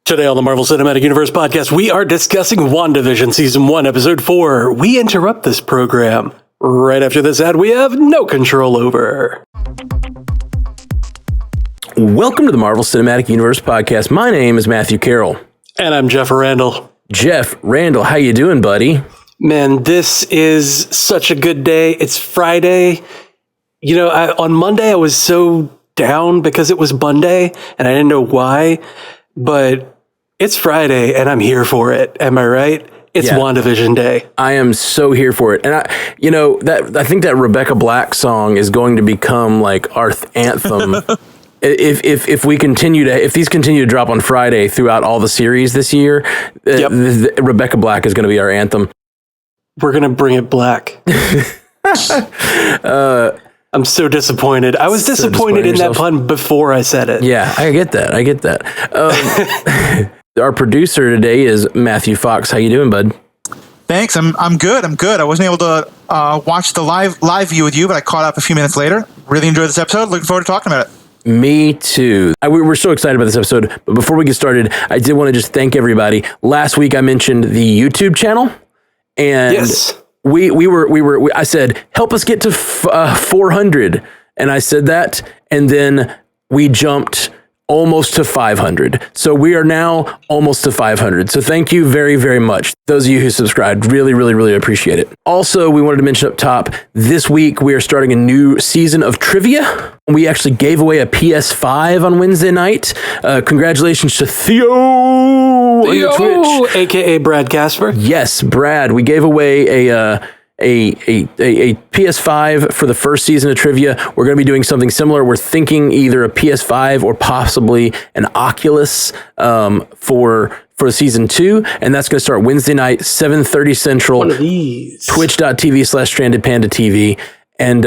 Today on the Marvel Cinematic Universe podcast, we are discussing WandaVision Season 1, Episode 4. We interrupt this program right after this ad we have no control over. Welcome to the Marvel Cinematic Universe podcast. My name is Matthew Carroll. And I'm Jeff Randall. Jeff Randall, how you doing, buddy? Man, this is such a good day. It's Friday. You know, on Monday I was so down because it was Monday, and I didn't know why, but it's Friday, and I'm here for it. Am I right? It's WandaVision Day. I am so here for it. And I think that Rebecca Black song is going to become like our anthem. If these continue to drop on Friday throughout all the series this year, Rebecca Black is going to be our anthem. We're going to bring it black. I'm so disappointed. I was disappointed in that pun before I said it. Yeah, I get that. Our producer today is Matthew Fox. How you doing, bud? Thanks. I'm good. I wasn't able to watch the live view with you, but I caught up a few minutes later. Really enjoyed this episode. Looking forward to talking about it. Me too. We're so excited about this episode. But before we get started, I did want to just thank everybody. Last week I mentioned the YouTube channel, and yes. I said, help us get to 400. And I said that, and then we jumped almost to 500. So we are now almost to 500. So thank you very, very much. Those of you who subscribed, really, really, really appreciate it. Also, we wanted to mention up top, this week we are starting a new season of trivia. We actually gave away a PS5 on Wednesday night. Congratulations to Theo on Twitch. AKA Brad Casper. Yes, Brad. We gave away a PS5 for the first season of trivia. We're going to be doing something similar. We're thinking either a PS5 or possibly an Oculus for season 2, and that's going to start Wednesday night, 7:30 Central. One of these. Twitch.tv/StrandedPandaTV. And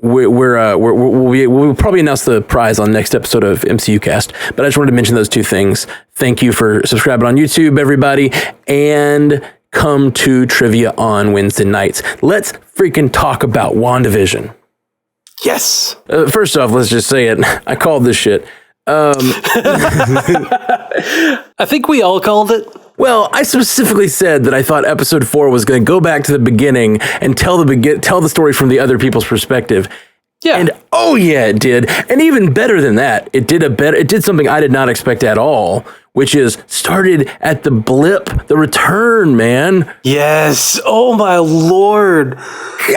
we'll probably announce the prize on next episode of MCU Cast. But I just wanted to mention those two things. Thank you for subscribing on YouTube, everybody, and come to trivia on Wednesday nights. Let's freaking talk about WandaVision. Yes. First off, let's just say it. I called this shit. I think we all called it. Well, I specifically said that I thought episode 4 was going to go back to the beginning and tell the story from the other people's perspective. Yeah. And it did. And even better than that, it did something I did not expect at all, which is started at the blip, the return, man. Yes. Oh my Lord.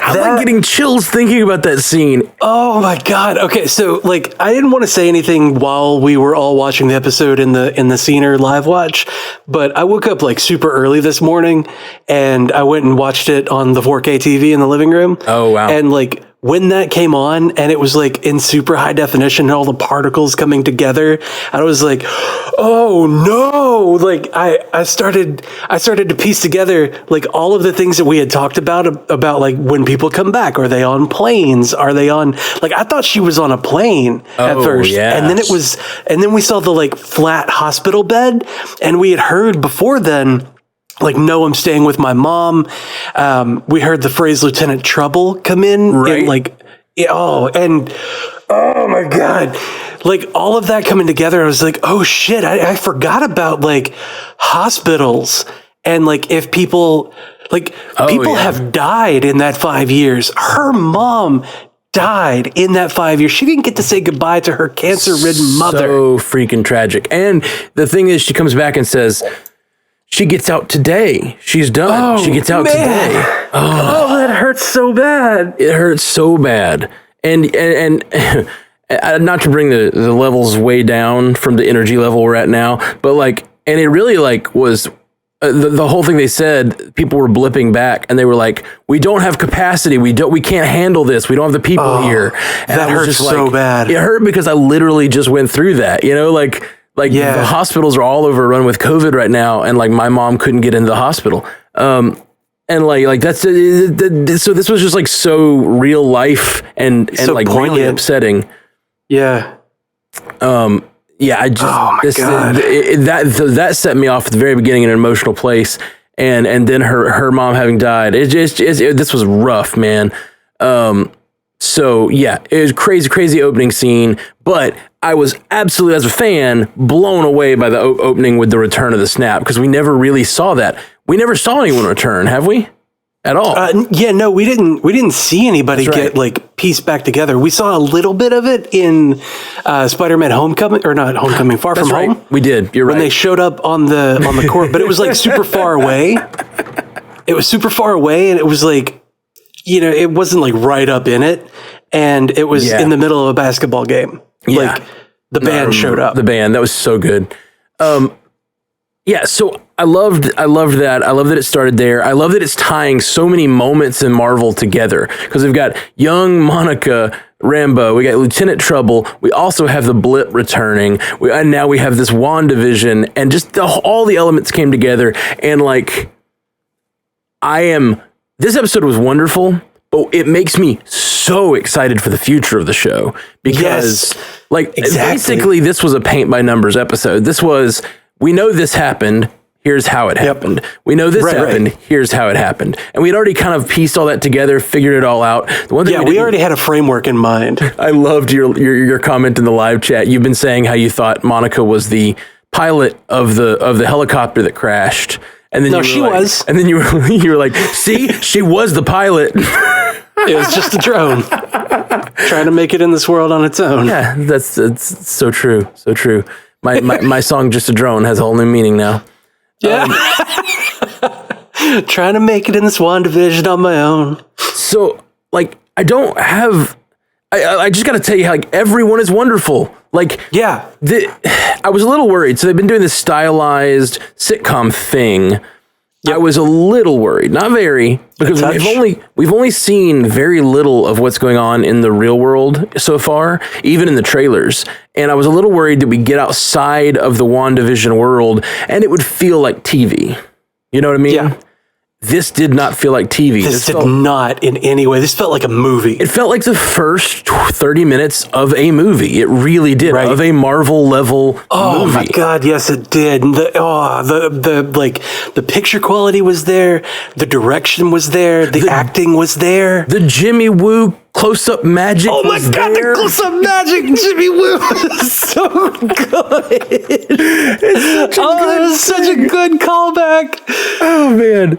I'm like getting chills thinking about that scene. Oh my God. Okay, so I didn't want to say anything while we were all watching the episode in the Scener live watch, but I woke up super early this morning and I went and watched it on the 4K TV in the living room. Oh wow. And when that came on and it was in super high definition and all the particles coming together, I was like, oh no. I started to piece together all of the things that we had talked about when people come back. Are they on planes? Are they on I thought she was on a plane at first. Yes. And then we saw the flat hospital bed, and we had heard before then, no, I'm staying with my mom. We heard the phrase Lieutenant Trouble come in. Right. And oh my God. All of that coming together, I was like, oh shit, I forgot about hospitals. And if people, have died in that 5 years. Her mom died in that 5 years. She didn't get to say goodbye to her cancer-ridden mother. So freaking tragic. And the thing is, she comes back and says, she gets out today. She's done. Oh, she gets out today. Oh, that hurts so bad. It hurts so bad. And not to bring the levels way down from the energy level we're at now, but and it really was the whole thing they said, people were blipping back and they were like, we don't have capacity. We can't handle this. We don't have the people here. And that hurts so bad. It hurt because I literally just went through that, the hospitals are all overrun with COVID right now, and my mom couldn't get into the hospital. And that's so this was just so real life and so really upsetting. Yeah. Yeah, I just God. That set me off at the very beginning in an emotional place, and then her mom having died. This was rough, man. So yeah, it was crazy opening scene, but I was absolutely, as a fan, blown away by the opening with the return of the snap, because we never really saw that. We never saw anyone return, have we? At all? No, we didn't see anybody get like pieced back together. We saw a little bit of it in Spider-Man Homecoming, or not Homecoming, Far From Home. We did. You're right. When they showed up on the court, but it was like super far away. It was super far away, and it was like, it wasn't like right up in it, and it was in the middle of a basketball game. Yeah. Like the band showed up. The band, that was so good. So I loved that. I love that it started there. I love that it's tying so many moments in Marvel together, because we've got young Monica Rambeau, we got Lieutenant Trouble, we also have the Blip returning, and now we have this WandaVision, and just all the elements came together, and like, this episode was wonderful, but it makes me so excited for the future of the show, because basically this was a paint by numbers episode. This was, we know this happened, here's how it happened. We know this happened, here's how it happened. And we'd already kind of pieced all that together, figured it all out. The one thing we already had a framework in mind. I loved your comment in the live chat. You've been saying how you thought Monica was the pilot of the helicopter that crashed. And then she was. And then you were like, see, she was the pilot. It was just a drone trying to make it in this world on its own. Yeah, that's so true. So true. My song, Just a Drone, has a whole new meaning now. Yeah. Trying to make it in this WandaVision on my own. So, like, I just got to tell you how, like, everyone is wonderful. Like, I was a little worried. So they've been doing this stylized sitcom thing. I was a little worried, not very, because we've only seen very little of what's going on in the real world so far, even in the trailers. And I was a little worried that we get outside of the WandaVision world and it would feel like TV. You know what I mean? Yeah. This did not feel like TV. This did not in any way. This felt like a movie. It felt like the first 30 minutes of a movie. It really did. Right. Of a Marvel level movie. Oh my God, yes it did. The picture quality was there. The direction was there. The acting was there. The Jimmy Woo close-up magic was there. Oh my God, the close-up magic Jimmy Woo was so good. It was such a good callback. Oh man.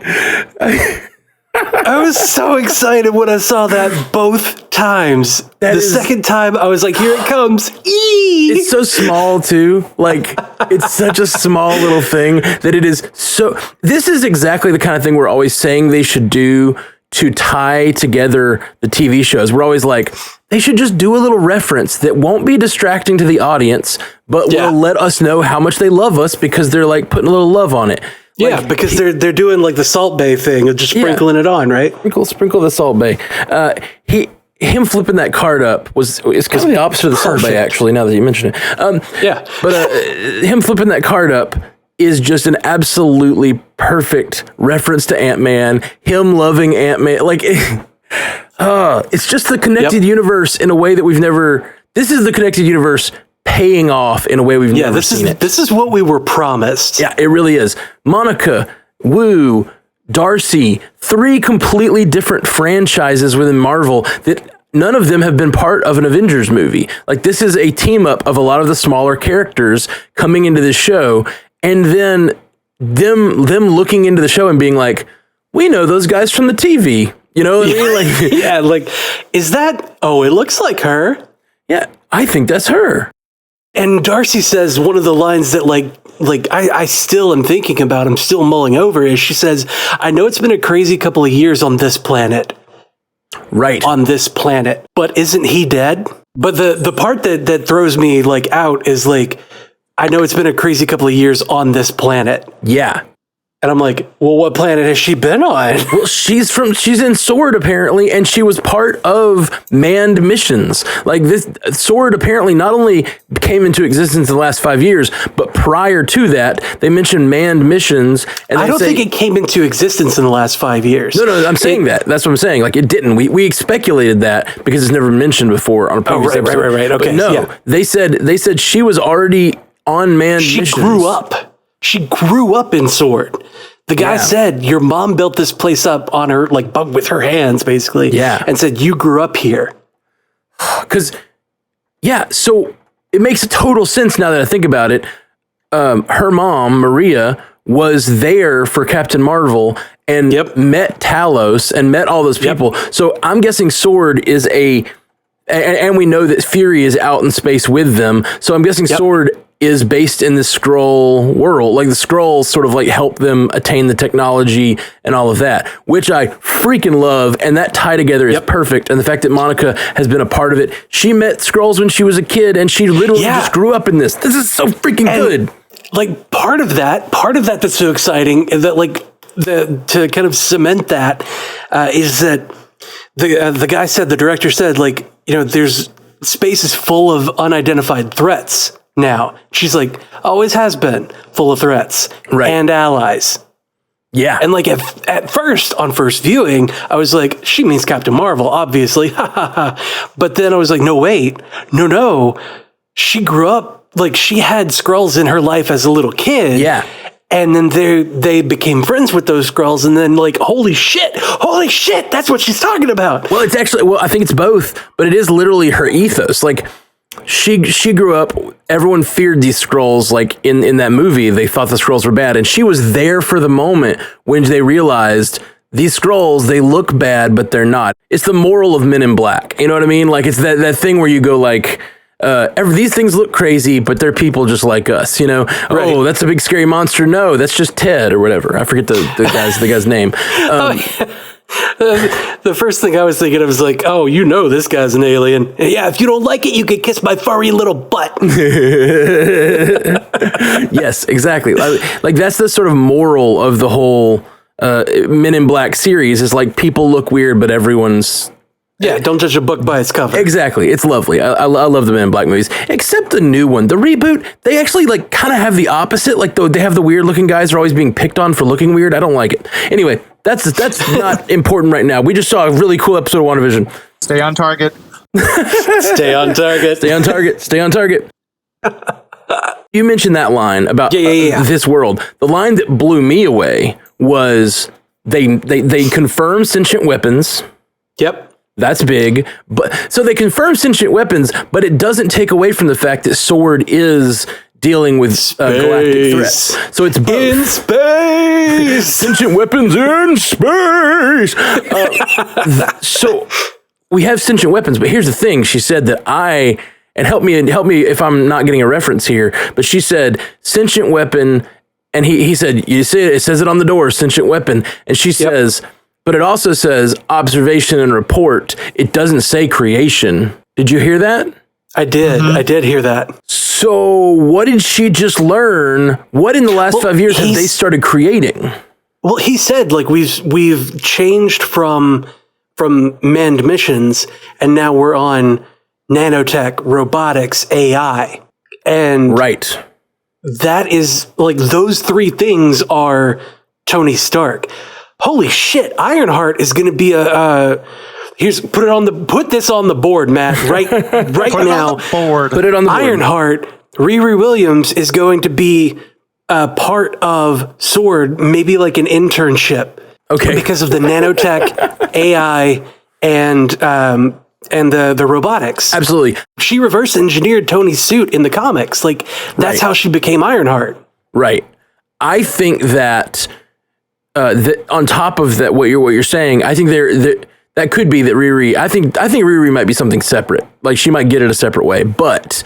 I was so excited when I saw that both times. The second time, I was like, here it comes. It's so small, too. Like, it's such a small little thing that it is so... This is exactly the kind of thing we're always saying they should do to tie together the TV shows. We're always like, they should just do a little reference that won't be distracting to the audience, but will let us know how much they love us, because they're like putting a little love on it. Yeah, because they're doing like the Salt Bay thing of just sprinkling it on, right? Sprinkle the Salt Bay. Him flipping that card up it's kind of the opposite of the Salt Bay, actually, now that you mention it. But him flipping that card up is just an absolutely perfect reference to Ant-Man, him loving Ant-Man. Like, it's just the connected universe in a way that we've never... This is the connected universe paying off in a way we've never seen it. This is what we were promised. Yeah, it really is. Monica, Wu, Darcy, 3 completely different franchises within Marvel that none of them have been part of an Avengers movie. Like, this is a team up of a lot of the smaller characters coming into this show, and then them looking into the show and being like, we know those guys from the TV. You know what I mean? Like, yeah, like, is that... Oh, it looks like her. Yeah, I think that's her. And Darcy says one of the lines that I still am thinking about, I'm still mulling over, is she says, I know it's been a crazy couple of years on this planet. Right. On this planet. But isn't he dead? But the part that throws me like out is like, I know it's been a crazy couple of years on this planet. Yeah. And I'm like, well, what planet has she been on? Well, she's in Sword, apparently, and she was part of manned missions. Like, this Sword apparently not only came into existence in the last 5 years, but prior to that, they mentioned manned missions. And I don't think it came into existence in the last 5 years. No, I'm saying that. That's what I'm saying. Like, it didn't. We speculated that because it's never been mentioned before on a previous episode. Right. Okay. But no, they said she was already on manned missions. She grew up. She grew up in Sword. The guy said, your mom built this place up on her, like, with her hands, basically. Yeah. And said, you grew up here. Because, so it makes total sense now that I think about it. Her mom, Maria, was there for Captain Marvel and met Talos and met all those people. So I'm guessing Sword is and we know that Fury is out in space with them. So I'm guessing Sword is based in the Skrull world. Like the Skrulls sort of like help them attain the technology and all of that, which I freaking love. And that tie together is perfect. And the fact that Monica has been a part of it. She met Skrulls when she was a kid and she literally just grew up in this. This is so freaking good. Like part of that that's so exciting that like to kind of cement that is that the guy said, the director said, like, you know, there's space is full of unidentified threats now. She's like, always has been full of threats and allies. Yeah. And like at first, on first viewing, I was like, she means Captain Marvel, obviously. But then I was like, no, wait, no. She grew up, like she had Skrulls in her life as a little kid. Yeah. And then they became friends with those Skrulls, and then like, holy shit, that's what she's talking about. Well, it's actually, I think it's both, but it is literally her ethos. Like she grew up, everyone feared these Skrulls. Like in that movie, they thought the Skrulls were bad, and she was there for the moment when they realized these Skrulls, they look bad, but they're not. It's the moral of Men in Black. You know what I mean? Like it's that thing where you go like, these things look crazy, but they're people just like us, you know? Right. Oh, that's a big scary monster. No, that's just Ted or whatever. I forget the guy's name. The first thing I was thinking of was like, oh, you know this guy's an alien. Yeah, if you don't like it, you can kiss my furry little butt. Yes, exactly. Like that's the sort of moral of the whole Men in Black series is like people look weird, but everyone's... Yeah, don't judge a book by its cover. Exactly. It's lovely. I love the Men in Black movies, except the new one. The reboot, they actually like kind of have the opposite. Like they have the weird looking guys are always being picked on for looking weird. I don't like it. Anyway, that's not important right now. We just saw a really cool episode of WandaVision. Stay on target. Stay on target. Stay on target. Stay on target. You mentioned that line about this world. The line that blew me away was they confirm sentient weapons. Yep. That's big. But so they confirm sentient weapons, but it doesn't take away from the fact that Sword is dealing with galactic threats. So it's both. In space! Sentient weapons in space! So we have sentient weapons, but here's the thing. She said that and help me if I'm not getting a reference here, but she said sentient weapon, and he said, you see it says it on the door, sentient weapon, and she says... But it also says observation and report. It doesn't say creation. Did you hear that? I did. I did hear that. So what did she just learn? What in the last 5 years have they started creating? Well, he said like we've changed from manned missions, and now we're on nanotech, robotics, AI. And that is like those three things are Tony Stark. Holy shit, Ironheart is going to be put this on the board, Matt, right now. Put it on the board. Ironheart, Riri Williams is going to be a part of Sword, maybe like an internship. Okay. Because of the nanotech, AI, and the robotics. Absolutely. She reverse engineered Tony's suit in the comics. Like that's how she became Ironheart. Right. I think that on top of that, what you're saying, I think that could be that Riri. I think Riri might be something separate. Like she might get it a separate way, but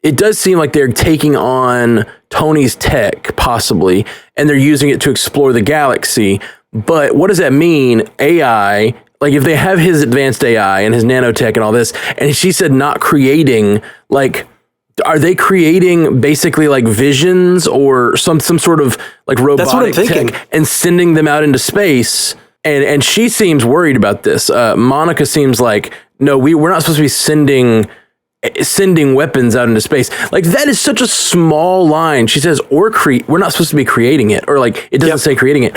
it does seem like they're taking on Tony's tech possibly, and they're using it to explore the galaxy. But what does that mean? AI. Like if they have his advanced AI and his nanotech and all this, and she said not creating, like, are they creating basically like visions or some sort of like robotic tech and sending them out into space? And she seems worried about this. Monica seems like, no, we're not supposed to be sending weapons out into space. Like that is such a small line. She says, we're not supposed to be creating it, or like it doesn't say creating it.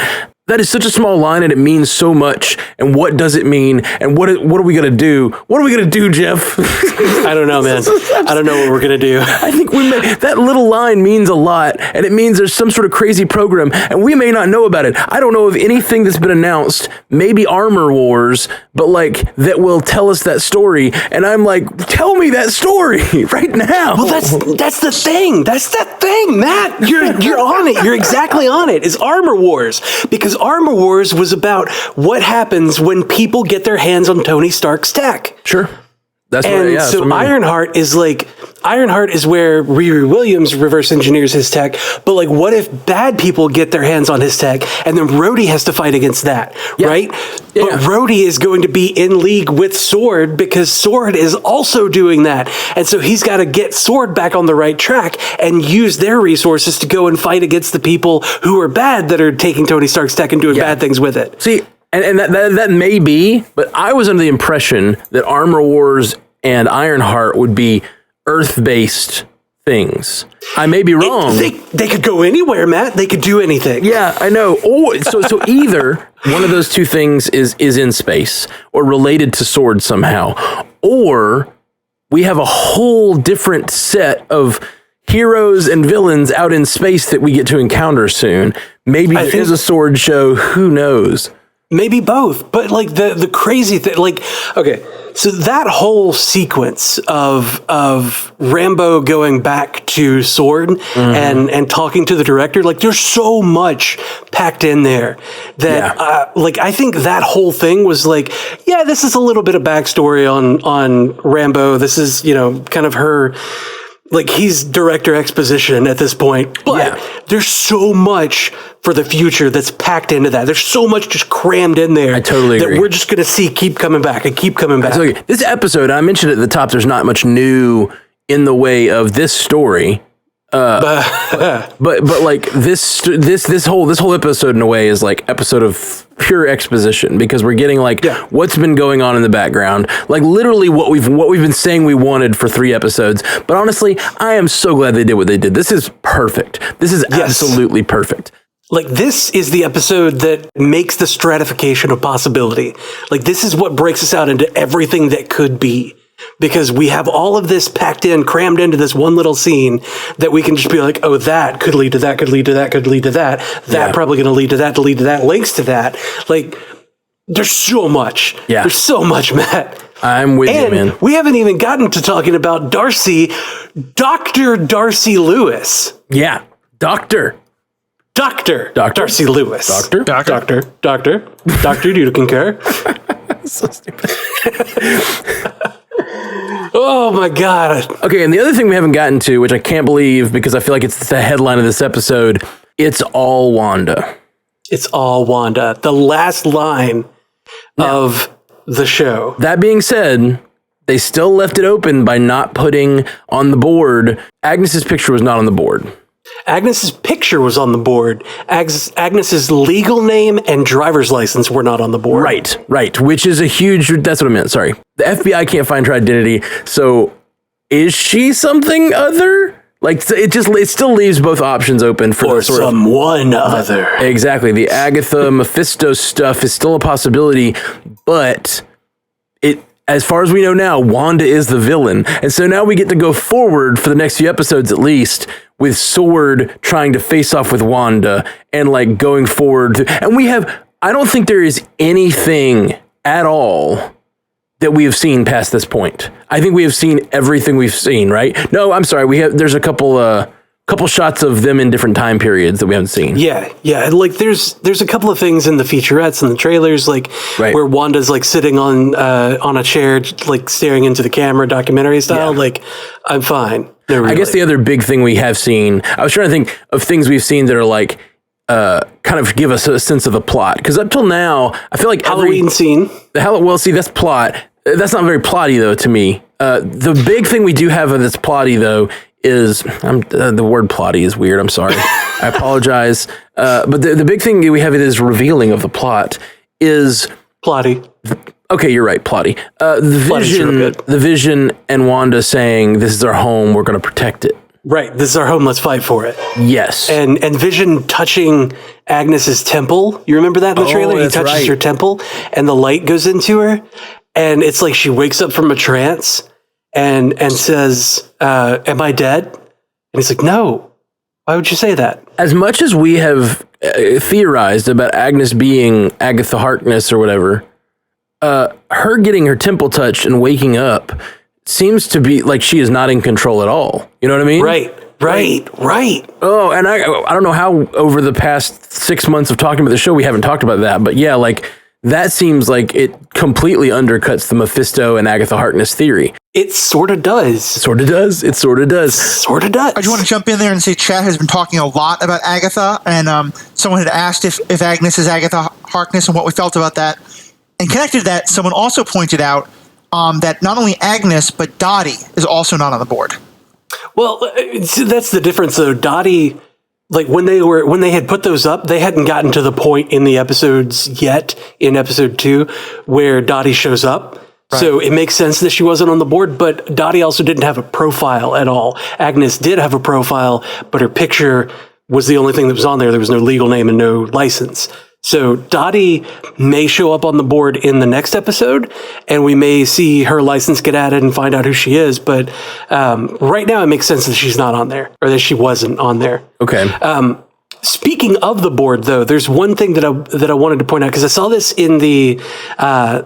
That is such a small line, and it means so much. And what does it mean? And what are we gonna do? What are we gonna do, Jeff? I don't know, man. I don't know what we're gonna do. I think that little line means a lot, and it means there's some sort of crazy program, and we may not know about it. I don't know of anything that's been announced, maybe Armor Wars, but like that will tell us that story. And I'm like, tell me that story right now. Well, that's the thing. That's the thing, Matt. You're on it. You're exactly on it. It's Armor Wars, because Armor Wars was about what happens when people get their hands on Tony Stark's tech. Sure. That's and right, so Ironheart is where Riri Williams reverse engineers his tech. But like, what if bad people get their hands on his tech, and then Rhodey has to fight against that, right? Yeah. But Rhodey is going to be in league with Sword, because Sword is also doing that, and so he's got to get Sword back on the right track and use their resources to go and fight against the people who are bad that are taking Tony Stark's tech and doing bad things with it. See. And that may be, but I was under the impression that Armor Wars and Ironheart would be Earth-based things. I may be wrong. They could go anywhere, Matt. They could do anything. Yeah, I know. So either one of those two things is in space or related to Sword somehow, or we have a whole different set of heroes and villains out in space that we get to encounter soon. Maybe there is a Sword show. Who knows? Maybe both, but like the crazy thing, like, okay, so that whole sequence of Rambo going back to Sword and talking to the director, like, there's so much packed in there that, like, I think that whole thing was like, yeah, this is a little bit of backstory on Rambo. This is, kind of her. Like, he's director exposition at this point, but there's so much for the future that's packed into that. There's so much just crammed in there. I totally agree. That we're just going to see keep coming back and keep coming back. This episode, I mentioned at the top, there's not much new in the way of this story. But like this whole episode in a way is like episode of pure exposition, because we're getting like what's been going on in the background, like literally what we've been saying we wanted for 3 episodes. But honestly, I am so glad they did what they did. This is perfect. This is absolutely perfect. Like, this is the episode that makes the stratification of possibility. Like, this is what breaks us out into everything that could be. Because we have all of this packed in, crammed into this one little scene that we can just be like, oh, that could lead to that, could lead to that, could lead to that. That probably going to lead to that, links to that. Like, there's so much. Yeah. There's so much, Matt. I'm with you, man. We haven't even gotten to talking about Dr. Darcy Lewis. Yeah. Dr. Darcy Lewis. Doctor, do you concur? So stupid. Oh my God. Okay, and the other thing we haven't gotten to, which I can't believe because I feel like it's the headline of this episode, it's all Wanda. It's all Wanda. The last line of the show. That being said, they still left it open by not putting on the board. Agnes's picture was not on the board. Agnes's picture was on the board. Agnes's legal name and driver's license were not on the board. Right. Which is a huge, that's what I meant, sorry. The FBI can't find her identity, so is she something other? Like, it still leaves both options open for someone other. Exactly. The Agatha Mephisto stuff is still a possibility, but as far as we know now, Wanda is the villain. And so now we get to go forward for the next few episodes at least with Sword trying to face off with Wanda and like going forward. And I don't think there is anything at all that we have seen past this point. I think we have seen everything we've seen, right? No, I'm sorry. There's a couple shots of them in different time periods that we haven't seen. Yeah. Like there's a couple of things in the featurettes and the trailers, like where Wanda's like sitting on a chair, like staring into the camera, documentary style. Yeah. Like, I'm fine. Really. I guess the other big thing we have seen, I was trying to think of things we've seen that are like, kind of give us a sense of the plot. Because up till now, I feel like Halloween scene. Well, see, that's plot. That's not very plotty though to me. The big thing we do have that's plotty though is the word plotty is weird. I'm sorry. I apologize. But the big thing we have is revealing of the plot is plotty. Okay, you're right. Plotty. The Vision and Wanda saying, "This is our home. We're going to protect it." Right. This is our home. Let's fight for it. Yes. And Vision touching Agnes's temple. You remember that in the trailer? He that's touches right. her temple and the light goes into her. And it's like she wakes up from a trance and says, am I dead? And he's like, no. Why would you say that? As much as we have theorized about Agnes being Agatha Harkness or whatever, her getting her temple touched and waking up seems to be like she is not in control at all. You know what I mean? Right. Oh, and I don't know how over the past 6 months of talking about the show we haven't talked about that, but yeah, like that seems like it completely undercuts the Mephisto and Agatha Harkness theory. It sort of does. Sort of does. I just want to jump in there and say Chat has been talking a lot about Agatha, and someone had asked if Agnes is Agatha Harkness and what we felt about that. And connected to that, someone also pointed out that not only Agnes, but Dottie is also not on the board. Well, that's the difference, though. Dottie, like when they had put those up, they hadn't gotten to the point in the episodes yet in episode 2 where Dottie shows up. Right. So it makes sense that she wasn't on the board, but Dottie also didn't have a profile at all. Agnes did have a profile, but her picture was the only thing that was on there. There was no legal name and no license. So Dottie may show up on the board in the next episode, and we may see her license get added and find out who she is. But right now, it makes sense that she's not on there, or that she wasn't on there. Okay. Speaking of the board, though, there's one thing that I wanted to point out, because I saw this in the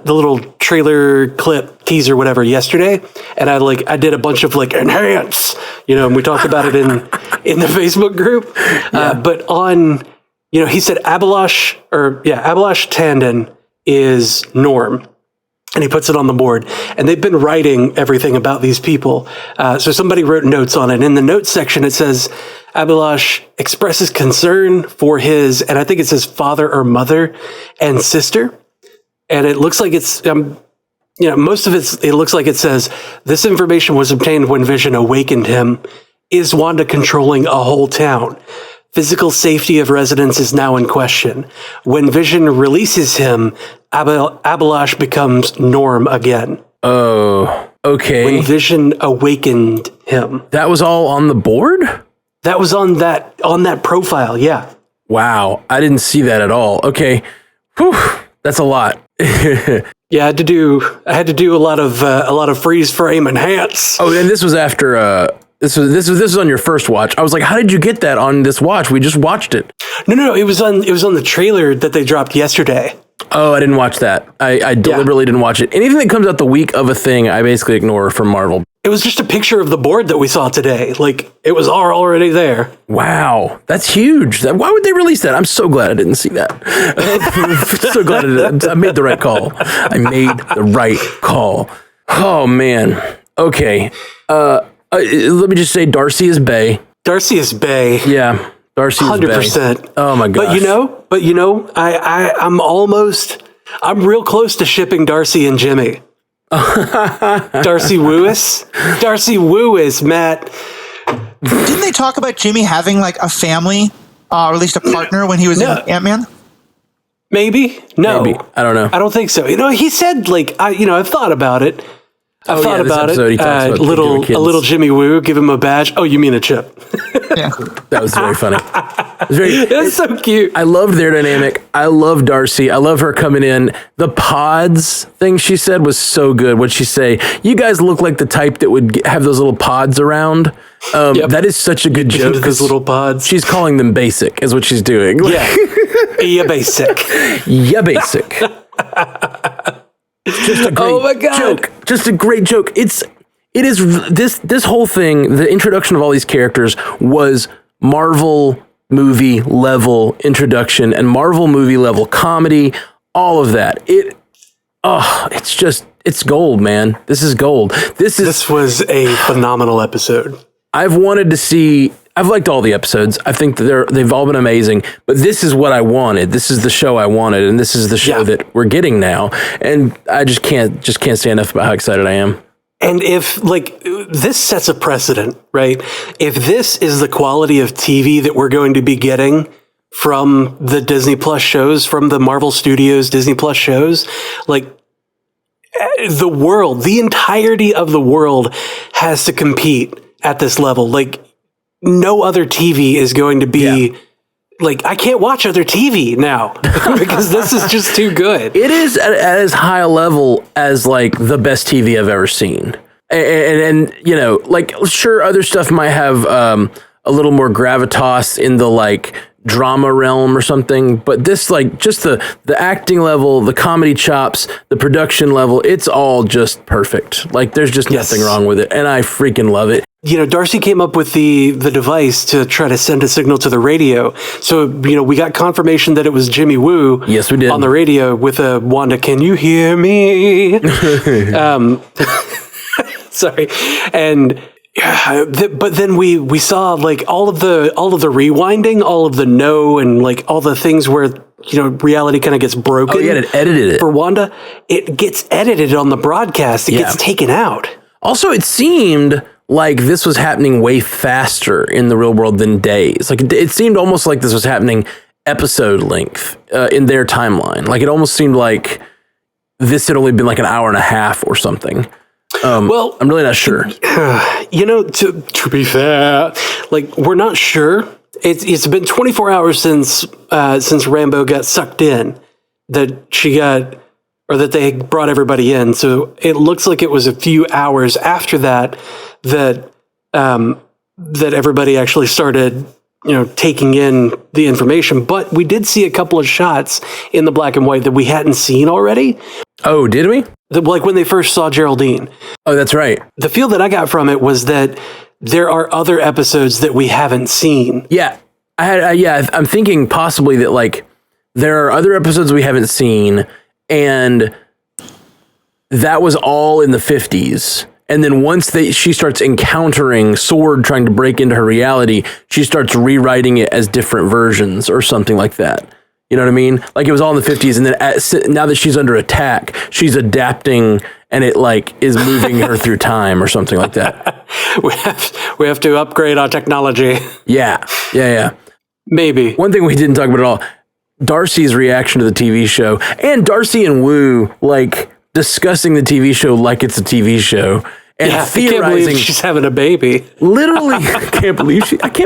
little trailer clip teaser, whatever, yesterday, and I did a bunch of enhance, and we talked about it in the Facebook group. Yeah. But on, he said Abalash Tandon is Norm. And he puts it on the board. And they've been writing everything about these people. So somebody wrote notes on it. In the notes section, it says, Abalash expresses concern for his, and I think it says father or mother and sister. And it looks like it's, most of it looks like it says, this information was obtained when Vision awakened him. Is Wanda controlling a whole town? Physical safety of residents is now in question. When Vision releases him, Abalash becomes Norm again. Oh, okay. When Vision awakened him. That was all on the board? That was on that profile, yeah. Wow, I didn't see that at all. Okay. Whew, that's a lot. Yeah, I had to do a lot of freeze frame enhance. Oh, and this was after This was on your first watch. I was like, how did you get that on this watch? We just watched it. No. It was on the trailer that they dropped yesterday. Oh, I didn't watch that. I deliberately didn't watch it. Anything that comes out the week of a thing, I basically ignore from Marvel. It was just a picture of the board that we saw today. It was already there. Wow, that's huge. Why would they release that? I'm so glad I didn't see that. So glad I made the right call. I made the right call. Oh man. Okay. Let me just say, Darcy is Bay. Darcy is Bay. Yeah, Darcy is 100%. Bay. Oh my gosh. I'm real close to shipping Darcy and Jimmy. Darcy Woois, Matt. Didn't they talk about Jimmy having a family, or at least a partner when he was in Ant-Man? Maybe. No. Maybe. I don't know. I don't think so. He said I've thought about it. I've thought about it. About a little Jimmy Woo, give him a badge. Oh, you mean a chip? Yeah, that was very funny. That's so cute. I loved their dynamic. I love Darcy. I love her coming in. The pods thing she said was so good. What'd she say? You guys look like the type that would have those little pods around. Yep. That is such a good joke. Those little pods. She's calling them basic, is what she's doing. Yeah, yeah, basic. Yeah, basic. It's just a great joke. Just a great joke. It is this whole thing, the introduction of all these characters was Marvel movie level introduction and Marvel movie level comedy, all of that. It's gold, man. This is gold. This was a phenomenal episode. I've liked all the episodes. I think that they've all been amazing, but this is what I wanted. This is the show I wanted, and this is the show that we're getting now. And I just can't say enough about how excited I am. And if this sets a precedent, right? If this is the quality of TV that we're going to be getting from the Disney Plus shows, from the Marvel Studios Disney Plus shows, the entirety of the world has to compete at this level. no other TV is going to be like, I can't watch other TV now because this is just too good. It is at as high a level as like the best TV I've ever seen. And you know, like, sure, other stuff might have a little more gravitas in the like drama realm or something, but this, like, just the acting level, the comedy chops, the production level, it's all just perfect. Like, there's just nothing wrong with it, and I freaking love it. You know, Darcy came up with the device to try to send a signal to the radio. So, you know, we got confirmation that it was Jimmy Woo. Yes, we did. On the radio with a Wanda, can you hear me? Sorry. And but then we saw like all of the rewinding, all of the and like all the things where, you know, reality kind of gets broken. Oh, yeah, it edited it. For Wanda, it gets edited on the broadcast. It gets taken out. Also, it seemed like this was happening way faster in the real world than days. Like, it seemed almost like this was happening episode length in their timeline. Like, it almost seemed like this had only been like an hour and a half or something. Well, I'm really not sure. You know, to be fair, like, we're not sure. It's been 24 hours since Rambo got sucked in, that they brought everybody in. So it looks like it was a few hours after that everybody actually started, you know, taking in the information. But we did see a couple of shots in the black and white that we hadn't seen already. Oh, did we? Like when they first saw Geraldine. Oh, that's right. The feel that I got from it was that there are other episodes that we haven't seen. Yeah. I'm thinking possibly that, like, there are other episodes we haven't seen, and that was all in the 50s. And then once she starts encountering SWORD trying to break into her reality, she starts rewriting it as different versions or something like that. You know what I mean? Like, it was all in the 50s, and then now that she's under attack, she's adapting, and it, like, is moving her through time or something like that. We have to upgrade our technology. Yeah. Maybe. One thing we didn't talk about at all, Darcy's reaction to the TV show, and Darcy and Woo, like, discussing the TV show like it's a TV show. And theorizing, I can't believe she's having a baby. Literally, I can't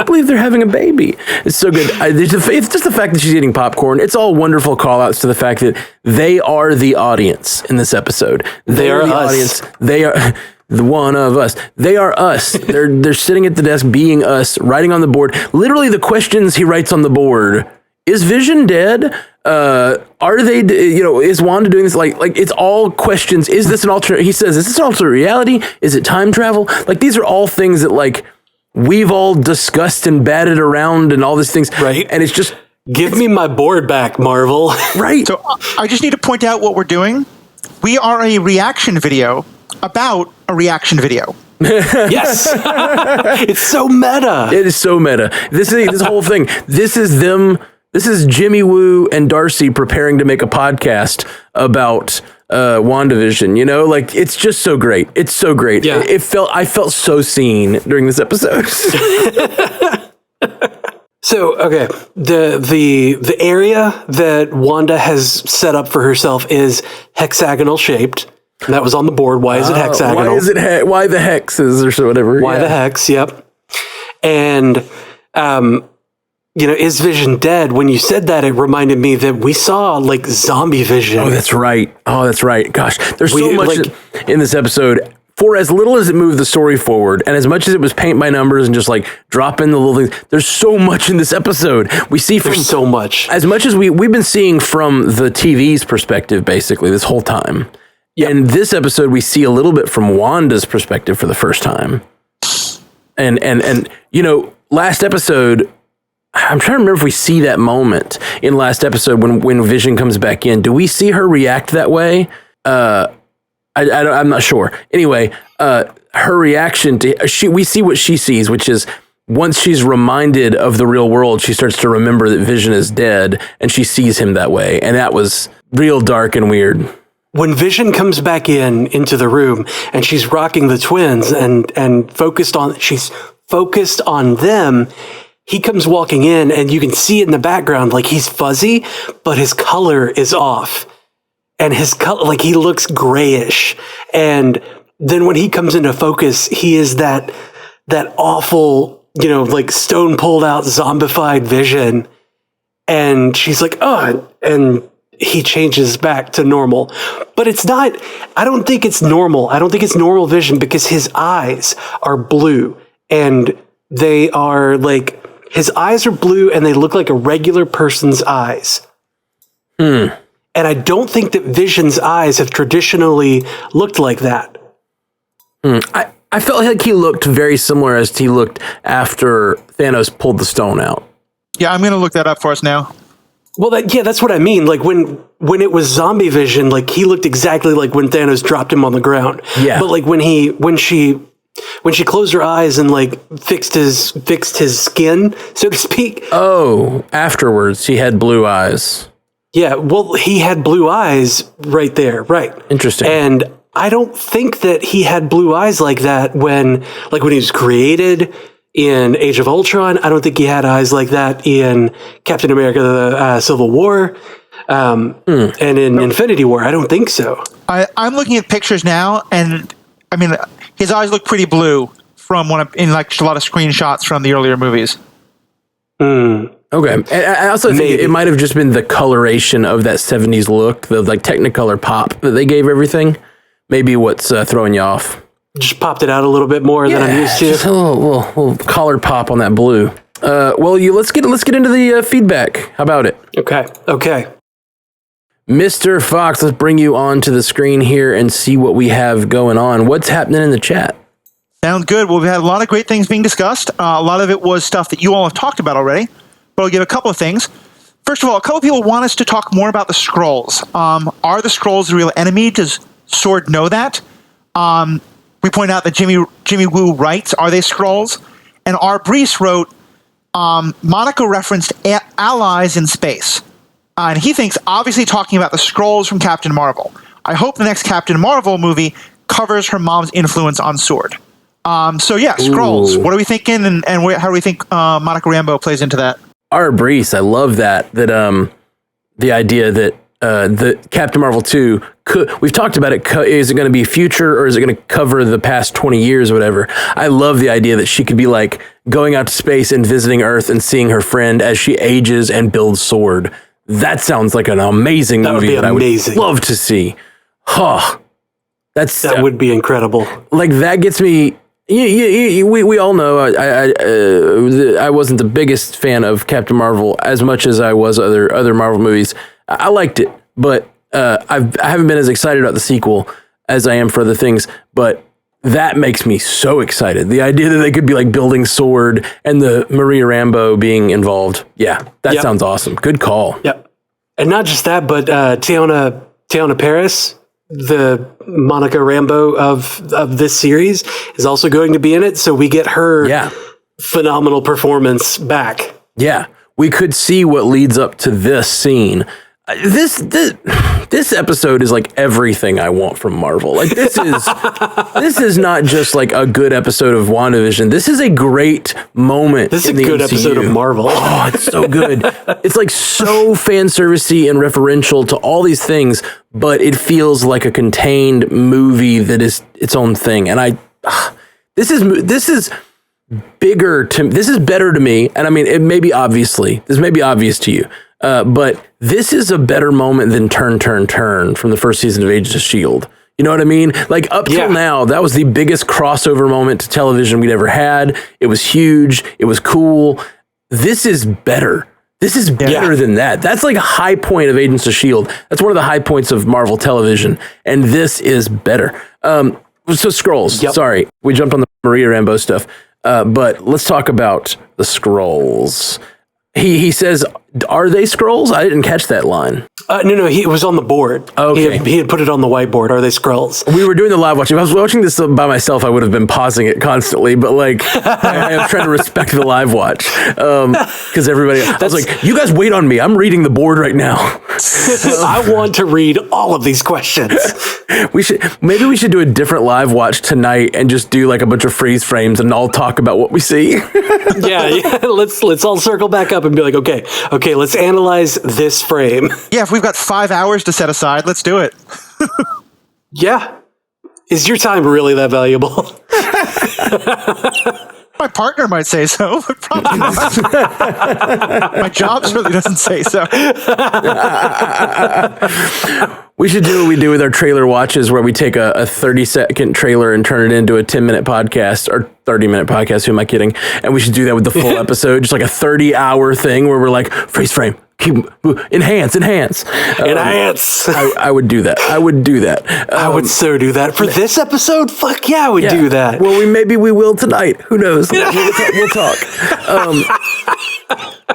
believe they're having a baby. It's so good. It's just the fact that she's eating popcorn. It's all wonderful call outs to the fact that they are the audience in this episode. They are the audience. They are the one of us. They are us. They're sitting at the desk being us, writing on the board. Literally, the questions he writes on the board: is Vision dead? Are they, you know, is Wanda doing this? Like, it's all questions. Is this an alternate? He says, is this an alternate reality? Is it time travel? Like, these are all things that, like, we've all discussed and batted around and all these things. Right. And it's just, give me my board back, Marvel. Right. So I just need to point out what we're doing. We are a reaction video about a reaction video. Yes. It's so meta. It is so meta. This whole thing. This is Jimmy Woo and Darcy preparing to make a podcast about WandaVision. You know, like, it's just so great. It's so great. Yeah. I felt so seen during this episode. So, okay, the area that Wanda has set up for herself is hexagonal shaped. And that was on the board. Why is it hexagonal? Why the hexes or so whatever? Why the hex? Yep. And you know, is Vision dead? When you said that, it reminded me that we saw, like, zombie Vision. Oh, that's right. Gosh, there's so much in this episode. For as little as it moved the story forward, and as much as it was paint by numbers and just, like, drop in the little things, there's so much in this episode. We see there's so much. As much as we've been seeing from the TV's perspective, basically, this whole time. Yeah. In this episode, we see a little bit from Wanda's perspective for the first time. And you know, last episode, I'm trying to remember if we see that moment in last episode when Vision comes back in. Do we see her react that way? I'm not sure. Anyway, her reaction to we see what she sees, which is once she's reminded of the real world, she starts to remember that Vision is dead, and she sees him that way. And that was real dark and weird. When Vision comes back into the room and she's rocking the twins and she's focused on them, he comes walking in and you can see it in the background, like, he's fuzzy, but his color is off. And his color, like, he looks grayish. And then when he comes into focus, he is that awful like stone pulled out zombified Vision, and she's like, oh, and he changes back to normal. But it's not, I don't think it's normal. I don't think it's normal Vision because his eyes are blue, and they are like, his eyes are blue and they look like a regular person's eyes. And I don't think that Vision's eyes have traditionally looked like that. I felt like he looked very similar as he looked after Thanos pulled the stone out. Yeah, I'm going to look that up for us now. Well, that's what I mean. Like when it was Zombie Vision, like he looked exactly like when Thanos dropped him on the ground. Yeah. But like when she closed her eyes and like fixed his skin, so to speak. Oh, afterwards he had blue eyes. Yeah. Well, he had blue eyes right there. Right. Interesting. And I don't think that he had blue eyes like that when he was created in Age of Ultron. I don't think he had eyes like that in Captain America: The Civil War, and in Infinity War. I don't think so. I'm looking at pictures now, and I mean, his eyes look pretty blue from in like a lot of screenshots from the earlier movies. Okay, and I also think it might have just been the coloration of that 70s look, the like Technicolor pop that they gave everything. Maybe what's throwing you off. Just popped it out a little bit more than I'm used to. Just a little collar pop on that blue. Well, let's get into the feedback. How about it? Okay. Mr. Fox, let's bring you onto the screen here and see what we have going on. What's happening in the chat? Sounds good. Well, we've had a lot of great things being discussed. A lot of it was stuff that you all have talked about already, but I'll give a couple of things. First of all, a couple of people want us to talk more about the Skrulls. Are the Skrulls the real enemy? Does Sword know that? We point out that Jimmy Woo writes, are they Skrulls? And R. Brees wrote, Monica referenced allies in space. And he thinks, obviously talking about the Skrulls from Captain Marvel. I hope the next Captain Marvel movie covers her mom's influence on Sword. So yeah, Skrulls. What are we thinking, and how do we think Monica Rambeau plays into that? R. Brees, I love that the idea that the Captain Marvel 2 we've talked about it. Is it going to be future, or is it going to cover the past 20 years or whatever? I love the idea that she could be like going out to space and visiting Earth and seeing her friend as she ages and builds Sword. That sounds like an amazing movie that I would love to see. That would be incredible. Like that gets me. We all know I wasn't the biggest fan of Captain Marvel as much as I was other Marvel movies. I liked it, but I haven't been as excited about the sequel as I am for other things. But that makes me so excited. The idea that they could be like building Sword and the Maria Rambeau being involved. Yeah, that sounds awesome. Good call. Yep. And not just that, but Teyonah Parris, the Monica Rambeau of this series, is also going to be in it. So we get her phenomenal performance back. Yeah. We could see what leads up to this scene. This episode is like everything I want from Marvel. Like this is not just like a good episode of WandaVision. This is a great moment. This is a good episode of Marvel. Oh, it's so good. It's like so fan servicey and referential to all these things, but it feels like a contained movie that is its own thing. And this is bigger to this is better to me. And I mean, this may be obvious to you. But this is a better moment than Turn from the first season of Agents of S.H.I.E.L.D. You know what I mean? Like up till now, that was the biggest crossover moment to television we'd ever had. It was huge. It was cool. This is better. This is better than that. That's like a high point of Agents of S.H.I.E.L.D. That's one of the high points of Marvel television. And this is better. So Skrulls. Yep. Sorry, we jumped on the Maria Rambeau stuff. But let's talk about the Skrulls. He says, are they Skrulls? I didn't catch that line. No, it was on the board. Okay. He had put it on the whiteboard. Are they Skrulls? We were doing the live watching. If I was watching this by myself, I would have been pausing it constantly. But like, I was trying to respect the live watch. Because everybody, I was like, you guys wait on me. I'm reading the board right now. I want to read all of these questions. Maybe we should do a different live watch tonight and just do like a bunch of freeze frames and all talk about what we see. yeah. Let's all circle back up and be like, okay, let's analyze this frame. Yeah, if we've got 5 hours to set aside, let's do it. Yeah. Is your time really that valuable? My partner might say so, but probably not. My job certainly doesn't say so. We should do what we do with our trailer watches, where we take a 30-second trailer and turn it into a 10-minute podcast or 30-minute podcast. Who am I kidding? And we should do that with the full episode, just like a 30-hour thing where we're like, freeze frame, keep enhance. I would do that. I would do that. I would so do that for this episode. Fuck yeah, I would do that. Well, maybe we will tonight. Who knows? We'll talk.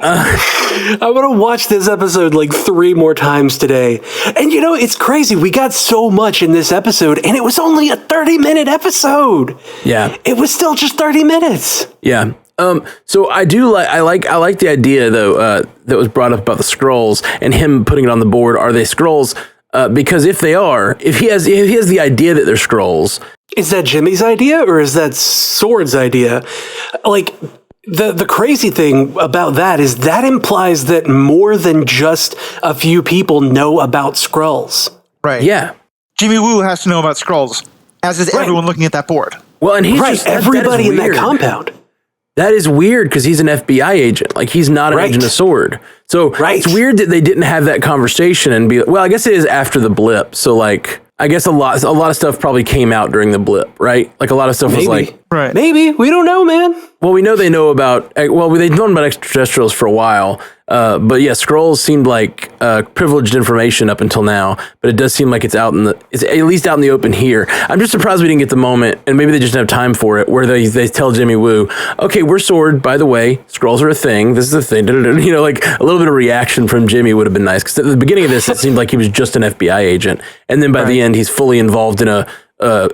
I'm going to watch this episode like 3 more times today. And you know, it's crazy. We got so much in this episode, and it was only a 30-minute episode. Yeah. It was still just 30 minutes. Yeah. So I like the idea though that was brought up about the scrolls and him putting it on the board. Are they scrolls? Because if they are, if he has the idea that they're scrolls, is that Jimmy's idea or is that Sword's idea? Like the crazy thing about that is that implies that more than just a few people know about Skrulls. Right. Yeah. Jimmy Woo has to know about Skrulls, as is everyone looking at that board. Well, and he's right. Everybody in that compound. That is weird because he's an FBI agent. Like, he's not an agent of Sword. So it's weird that they didn't have that conversation and be, well, I guess it is after the blip. So like, I guess a lot of stuff probably came out during the blip, right? Like a lot of stuff was like, right. Maybe, we don't know, man. Well, we know they know about, they've known about extraterrestrials for a while. But yeah, Skrulls seemed like privileged information up until now, but it does seem like it's at least out in the open here. I'm just surprised we didn't get the moment, and maybe they just didn't have time for it, where they tell Jimmy Woo, okay, we're Sword, by the way, Skrulls are a thing, this is a thing, you know, like a little bit of reaction from Jimmy would have been nice, because at the beginning of this, it seemed like he was just an FBI agent, and then by the end, he's fully involved in a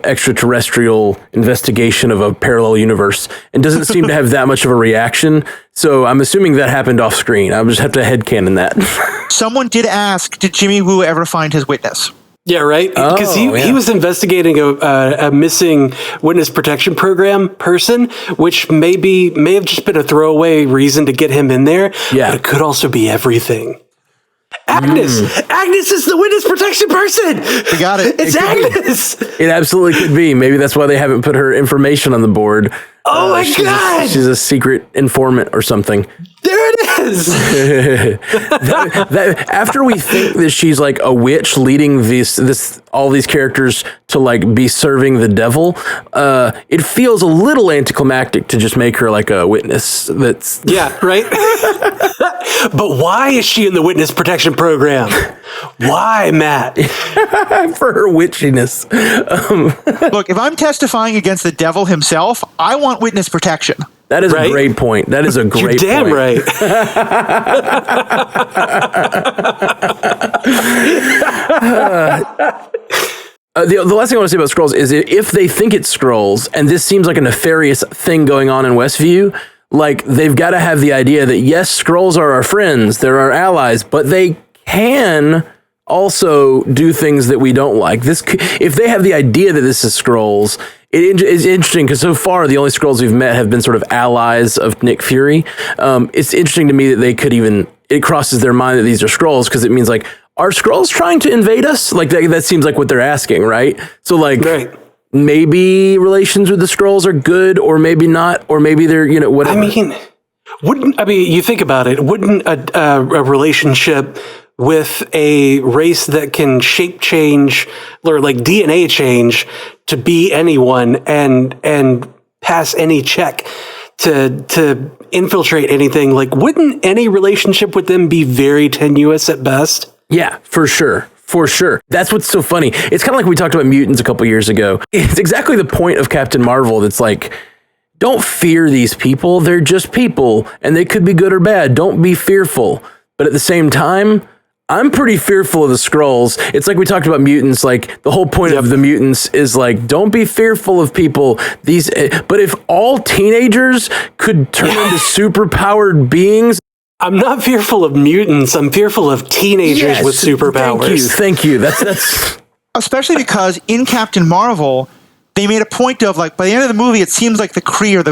extraterrestrial investigation of a parallel universe and doesn't seem to have that much of a reaction. So I'm assuming that happened off screen. I just have to headcanon that. Someone did ask, did Jimmy Woo ever find his witness? Yeah, right? Because he was investigating a missing witness protection program person, which may have just been a throwaway reason to get him in there. Yeah. But it could also be everything. Agnes! Agnes is the witness protection person! We got it. It's Agnes! It absolutely could be. Maybe that's why they haven't put her information on the board. Oh my God! She's a secret informant or something. There it is! After we think that she's like a witch leading all these characters to like be serving the devil, it feels a little anticlimactic to just make her like a witness. That's yeah, right. But why is she in the witness protection program? Why, Matt? For her witchiness. Look, if I'm testifying against the devil himself, I want witness protection. That is a great point. That is a great point. You're damn right. The last thing I want to say about Skrulls is if they think it's Skrulls, and this seems like a nefarious thing going on in Westview, like they've got to have the idea that yes, Skrulls are our friends, they're our allies, but they can also do things that we don't like. If they have the idea that this is Skrulls, it is interesting because so far the only Skrulls we've met have been sort of allies of Nick Fury. It's interesting to me that they could it crosses their mind that these are Skrulls because it means like, are Skrulls trying to invade us? Like that seems like what they're asking, right? So like maybe relations with the Skrulls are good or maybe not, or maybe they're, you know, whatever. I mean, you think about it, wouldn't a relationship with a race that can shape change or like DNA change to be anyone and pass any check to infiltrate anything, like wouldn't any relationship with them be very tenuous at best? Yeah, for sure. For sure. That's what's so funny. It's kind of like we talked about mutants a couple years ago. It's exactly the point of Captain Marvel that's like, don't fear these people. They're just people and they could be good or bad. Don't be fearful. But at the same time, I'm pretty fearful of the Skrulls. It's like we talked about mutants, like the whole point of the mutants is like, don't be fearful of people. But if all teenagers could turn into superpowered beings. I'm not fearful of mutants. I'm fearful of teenagers with superpowers. Thank you. That's especially because in Captain Marvel, they made a point of like, by the end of the movie, it seems like the Kree are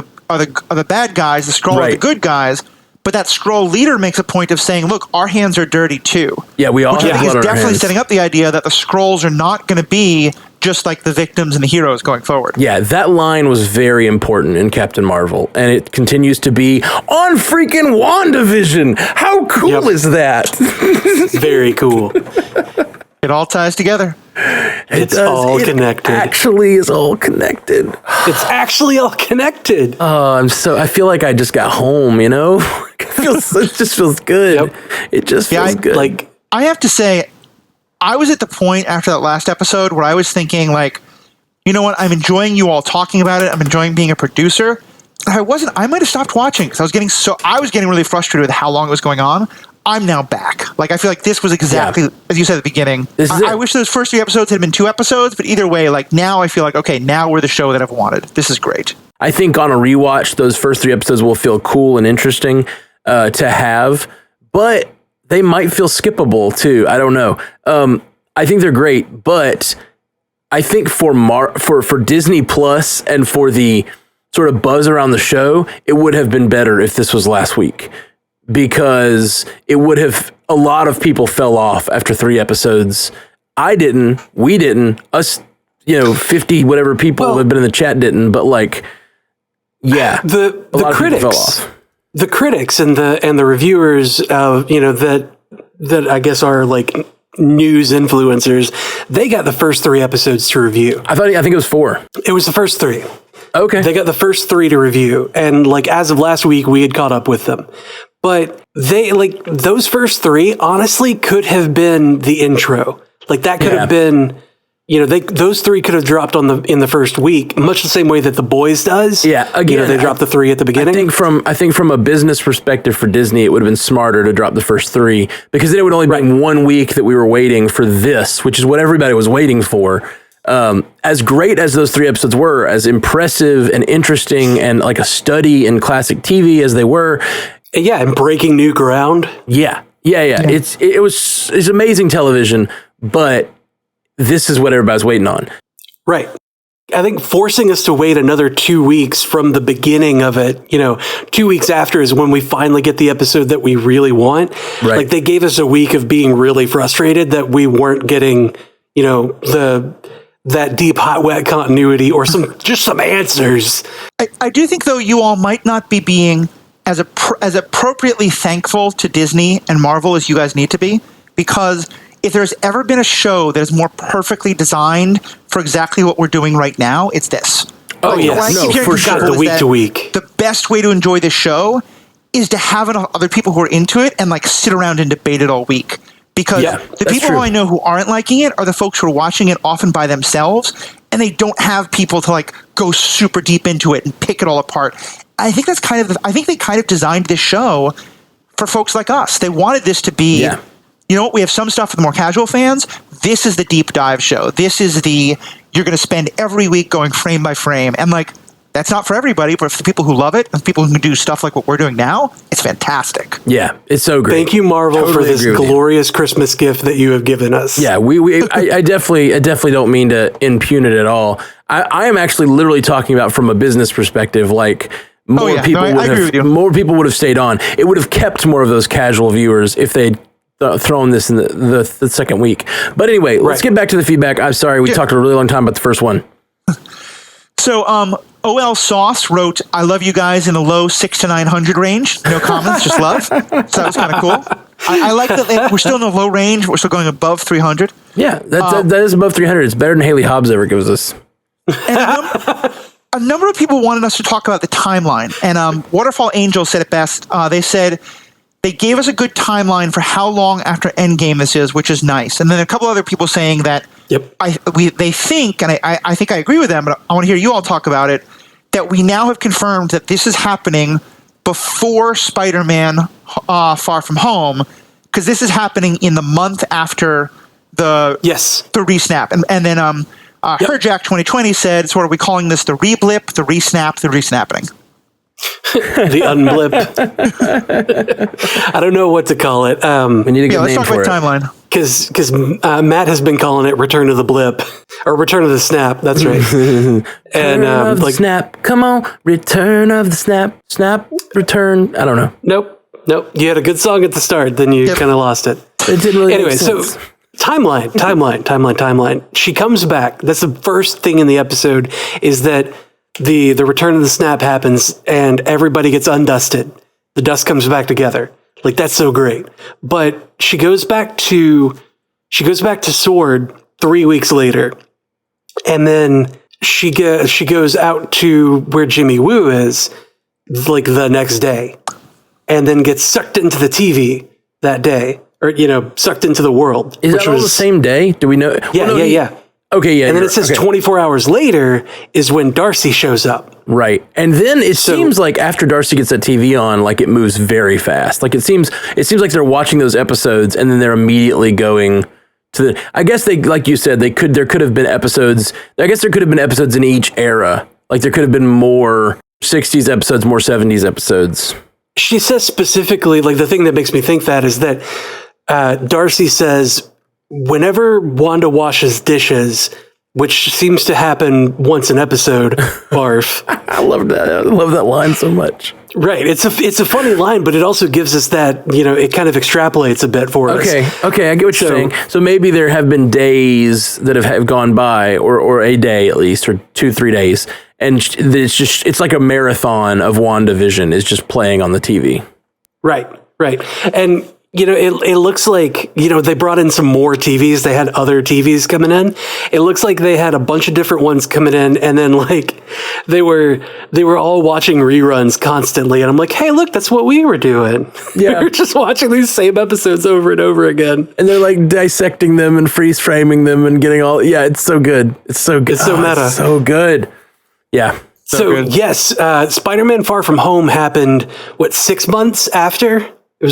the bad guys, the Skrull are the good guys. But that Skrull leader makes a point of saying, look, our hands are dirty too. Yeah, we all have blood on our hands. Which I think is definitely setting up the idea that the Skrulls are not going to be just like the victims and the heroes going forward. Yeah, that line was very important in Captain Marvel, and it continues to be on freaking WandaVision. How cool is that? Very cool. It all ties together. It's all connected. Actually is all connected. It's actually all connected. I feel like I just got home, you know? It just feels good. Yep. It just feels good. Like, I have to say, I was at the point after that last episode where I was thinking, like, you know what? I'm enjoying you all talking about it. I'm enjoying being a producer. I might have stopped watching because I was getting really frustrated with how long it was going on. I'm now back. Like, I feel like this was exactly, as you said at the beginning. I wish those first 3 episodes had been 2 episodes, but either way, like, now I feel like, okay, now we're the show that I've wanted. This is great. I think on a rewatch, those first 3 episodes will feel cool and interesting to have, but they might feel skippable too. I don't know. I think they're great, but I think for Disney Plus and for the sort of buzz around the show, it would have been better if this was last week, because a lot of people fell off after 3 episodes. We didn't, us, 50 whatever people that have been in the chat didn't, but like, yeah, the critics fell off. The critics and the reviewers, that I guess are like news influencers, they got the first 3 episodes to review. I think it was 4. It was the first 3. Okay. They got the first 3 to review, and like as of last week, we had caught up with them. But they those first 3 honestly could have been the intro. Like that could have been. Those 3 could have dropped in the first week, much the same way that The Boys does. Yeah, again, they dropped the 3 at the beginning. I think from a business perspective for Disney, it would have been smarter to drop the first 3, because then it would only been 1 week that we were waiting for this, which is what everybody was waiting for. As great as those 3 episodes were, as impressive and interesting and like a study in classic TV as they were, and breaking new ground. Yeah. It's amazing television, but this is what everybody's waiting on. Right. I think forcing us to wait another 2 weeks from the beginning of it, 2 weeks after is when we finally get the episode that we really want. Right. Like they gave us a week of being really frustrated that we weren't getting, that deep, hot, wet continuity or some answers. I do think, though, you all might not be being as appropriately thankful to Disney and Marvel as you guys need to be, because if there's ever been a show that is more perfectly designed for exactly what we're doing right now, it's this. Oh, yes. No, for sure. The week to week. The best way to enjoy this show is to have enough other people who are into it and like sit around and debate it all week. Because the people who I know who aren't liking it are the folks who are watching it often by themselves, and they don't have people to like go super deep into it and pick it all apart. I think they kind of designed this show for folks like us. They wanted this to be. Yeah. You know what? We have some stuff for the more casual fans. This is the deep dive show. This is you're going to spend every week going frame by frame. And like, that's not for everybody, but for the people who love it and people who can do stuff like what we're doing now, it's fantastic. Yeah, it's so great. Thank you, Marvel, for this glorious Christmas gift that you have given us. Yeah, I definitely don't mean to impugn it at all. I am actually literally talking about from a business perspective, like more people would have stayed on. It would have kept more of those casual viewers if they'd thrown this in the second week. But anyway, let's get back to the feedback. I'm sorry, we talked a really long time about the first one. So, OL Sauce wrote, "I love you guys in the low 600 to 900 range. No comments, just love." So that was kind of cool. I like that we're still in the low range. We're still going above 300. Yeah, that is above 300. It's better than Haley Hobbs ever gives us. And a number of people wanted us to talk about the timeline. And Waterfall Angel said it best. They said they gave us a good timeline for how long after Endgame this is, which is nice. And then a couple other people saying that they think, and I think I agree with them, but I want to hear you all talk about it, that we now have confirmed that this is happening before Spider-Man Far From Home, because this is happening in the month after the re-snap. And then Herjack 2020 said, so what are we calling this? The re-blip, the re-snap, the re-snapping. The unblip. I don't know what to call it. We need a good name let's talk for about it. timeline. Because Matt has been calling it Return of the Blip or Return of the Snap. That's right. And of the snap. Come on, Return of the Snap. Snap. Return. I don't know. Nope. You had a good song at the start, then you kind of lost it. It didn't really. Anyway, make sense. So timeline. She comes back. That's the first thing in the episode, is that the return of the snap happens and everybody gets undusted. The dust comes back together. Like, that's so great. But she goes back to Sword 3 weeks later, and then she goes out to where Jimmy Woo is, like, the next day, and then gets sucked into the TV that day, or, sucked into the world. Is that all the same day? Do we know? Yeah. Okay, yeah. And then it says 24 hours later is when Darcy shows up. Right. And then it seems like after Darcy gets that TV on, like, it moves very fast. Like, it seems like they're watching those episodes and then they're immediately going to the, I guess they, like you said, there could have been episodes. I guess there could have been episodes in each era. Like, there could have been more 60s episodes, more 70s episodes. She says specifically, like, the thing that makes me think that is that Darcy says, whenever Wanda washes dishes, which seems to happen once an episode, barf. I love that. I love that line so much. Right. It's a funny line, but it also gives us that, it kind of extrapolates a bit for us. Okay, I get what you're saying. So maybe there have been days that have gone by, or a day at least, or 2-3 days, and it's like a marathon of WandaVision is just playing on the TV. Right. And it looks like, they brought in some more TVs. They had other TVs coming in. It looks like they had a bunch of different ones coming in, and then, like, they were all watching reruns constantly. And I'm like, hey, look, that's what we were doing. Yeah. We were just watching these same episodes over and over again. And they're, like, dissecting them and freeze framing them and getting all, it's so good. It's so good. It's so meta. It's so good. Yeah. So yes, Spider-Man Far From Home happened, 6 months after? It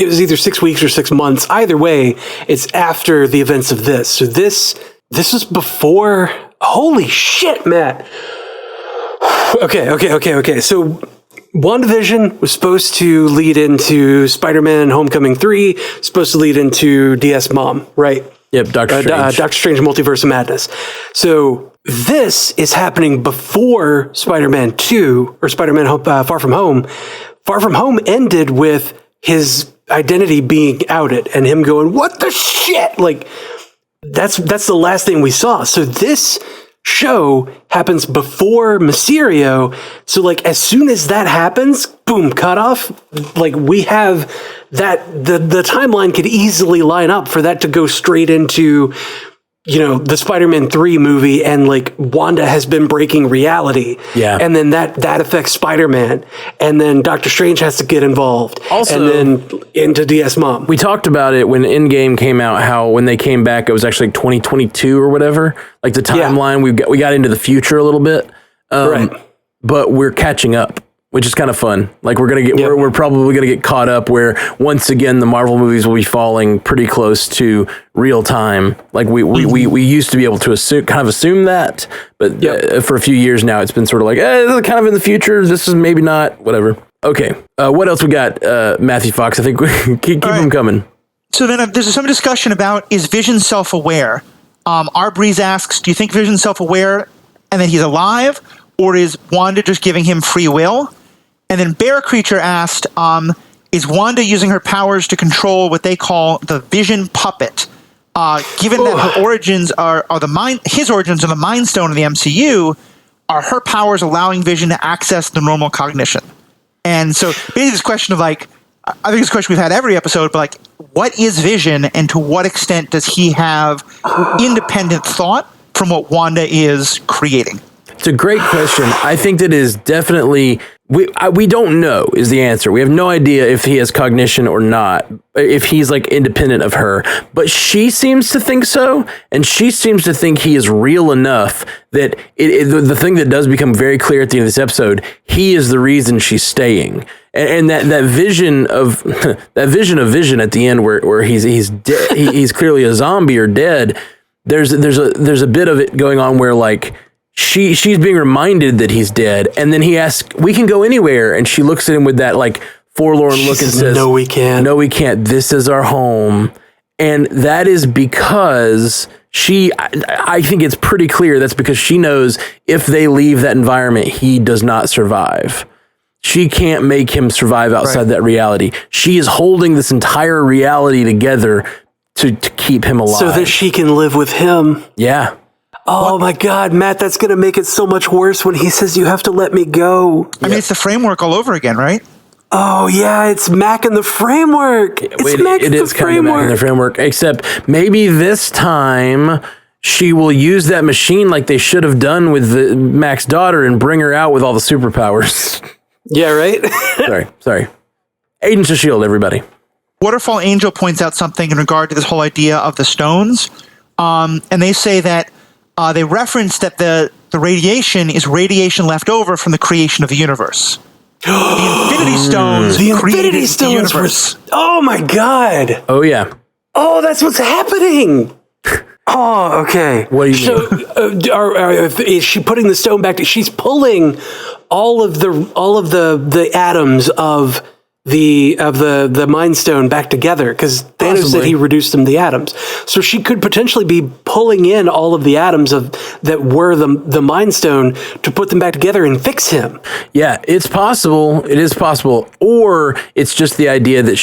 was either 6 weeks or 6 months. Either way, it's after the events of this. So this was before. Holy shit, Matt. Okay. So WandaVision was supposed to lead into Spider-Man Homecoming 3, supposed to lead into DS Mom, right? Yep, Doctor Strange. Doctor Strange Multiverse of Madness. So this is happening before Spider-Man 2, or Spider-Man Far From Home. Far From Home ended with his identity being outed and him going, what the shit? Like, that's the last thing we saw. So this show happens before Mysterio. So, like, as soon as that happens, boom, cut off. Like, we have that, the timeline could easily line up for that to go straight into, the Spider-Man 3 movie, and, like, Wanda has been breaking reality. Yeah. And then that affects Spider-Man. And then Doctor Strange has to get involved. Also, and then into DS Mom. We talked about it when Endgame came out, how when they came back, it was actually like 2022 or whatever. Like, the timeline, we got into the future a little bit. Right. But we're catching up, which is kind of fun. Like, we're probably gonna get caught up where once again the Marvel movies will be falling pretty close to real time. Like, we used to be able to assume that, but for a few years now it's been sort of like, this is kind of in the future. This is maybe not. Whatever. Okay. What else we got? Matthew Fox. I think we keep them coming. So then there's some discussion about, is Vision self-aware? R. Breeze asks, do you think Vision's self-aware and that he's alive, or is Wanda just giving him free will? And then Bear Creature asked, is Wanda using her powers to control what they call the Vision puppet? Given that her origins his origins are the Mind Stone of the MCU, are her powers allowing Vision to access the normal cognition? And so basically this question of, like, I think it's a question we've had every episode, but, like, what is Vision, and to what extent does he have independent thought from what Wanda is creating? It's a great question. I think that is definitely, we don't know is the answer. We have no idea if he has cognition or not, if he's, like, independent of her. But she seems to think so, and she seems to think he is real enough that the thing that does become very clear at the end of this episode, he is the reason she's staying. And that vision of Vision at the end where he's dead, he's clearly a zombie or dead. There's a bit of it going on where, like, she's being reminded that he's dead, and then he asks, we can go anywhere, and she looks at him with that, like, forlorn look and says, no, we can't. This is our home. And that is because I think it's pretty clear that's because she knows if they leave that environment, he does not survive. She can't make him survive outside that reality. She is holding this entire reality together to keep him alive. So that she can live with him. Yeah. Oh my God, Matt, that's going to make it so much worse when he says you have to let me go. I mean, it's the framework all over again, right? Oh yeah, it's Mac in the framework. It is kind of Mac in the framework, except maybe this time she will use that machine like they should have done with Mac's daughter and bring her out with all the superpowers. Yeah, right? Sorry. Agents of S.H.I.E.L.D., everybody. Waterfall Angel points out something in regard to this whole idea of the stones. And they say that they reference that the radiation is radiation left over from the creation of the universe. The Infinity Stones created the universe. Oh my God. Oh, yeah. Oh, that's what's happening. Oh, okay. What do you mean? Is she putting the stone back? She's pulling all of the atoms of the Mind Stone back together, because Thanos said he reduced them to atoms. So she could potentially be pulling in all of the atoms that were the Mind Stone to put them back together and fix him. Yeah, it's possible. It is possible. Or it's just the idea that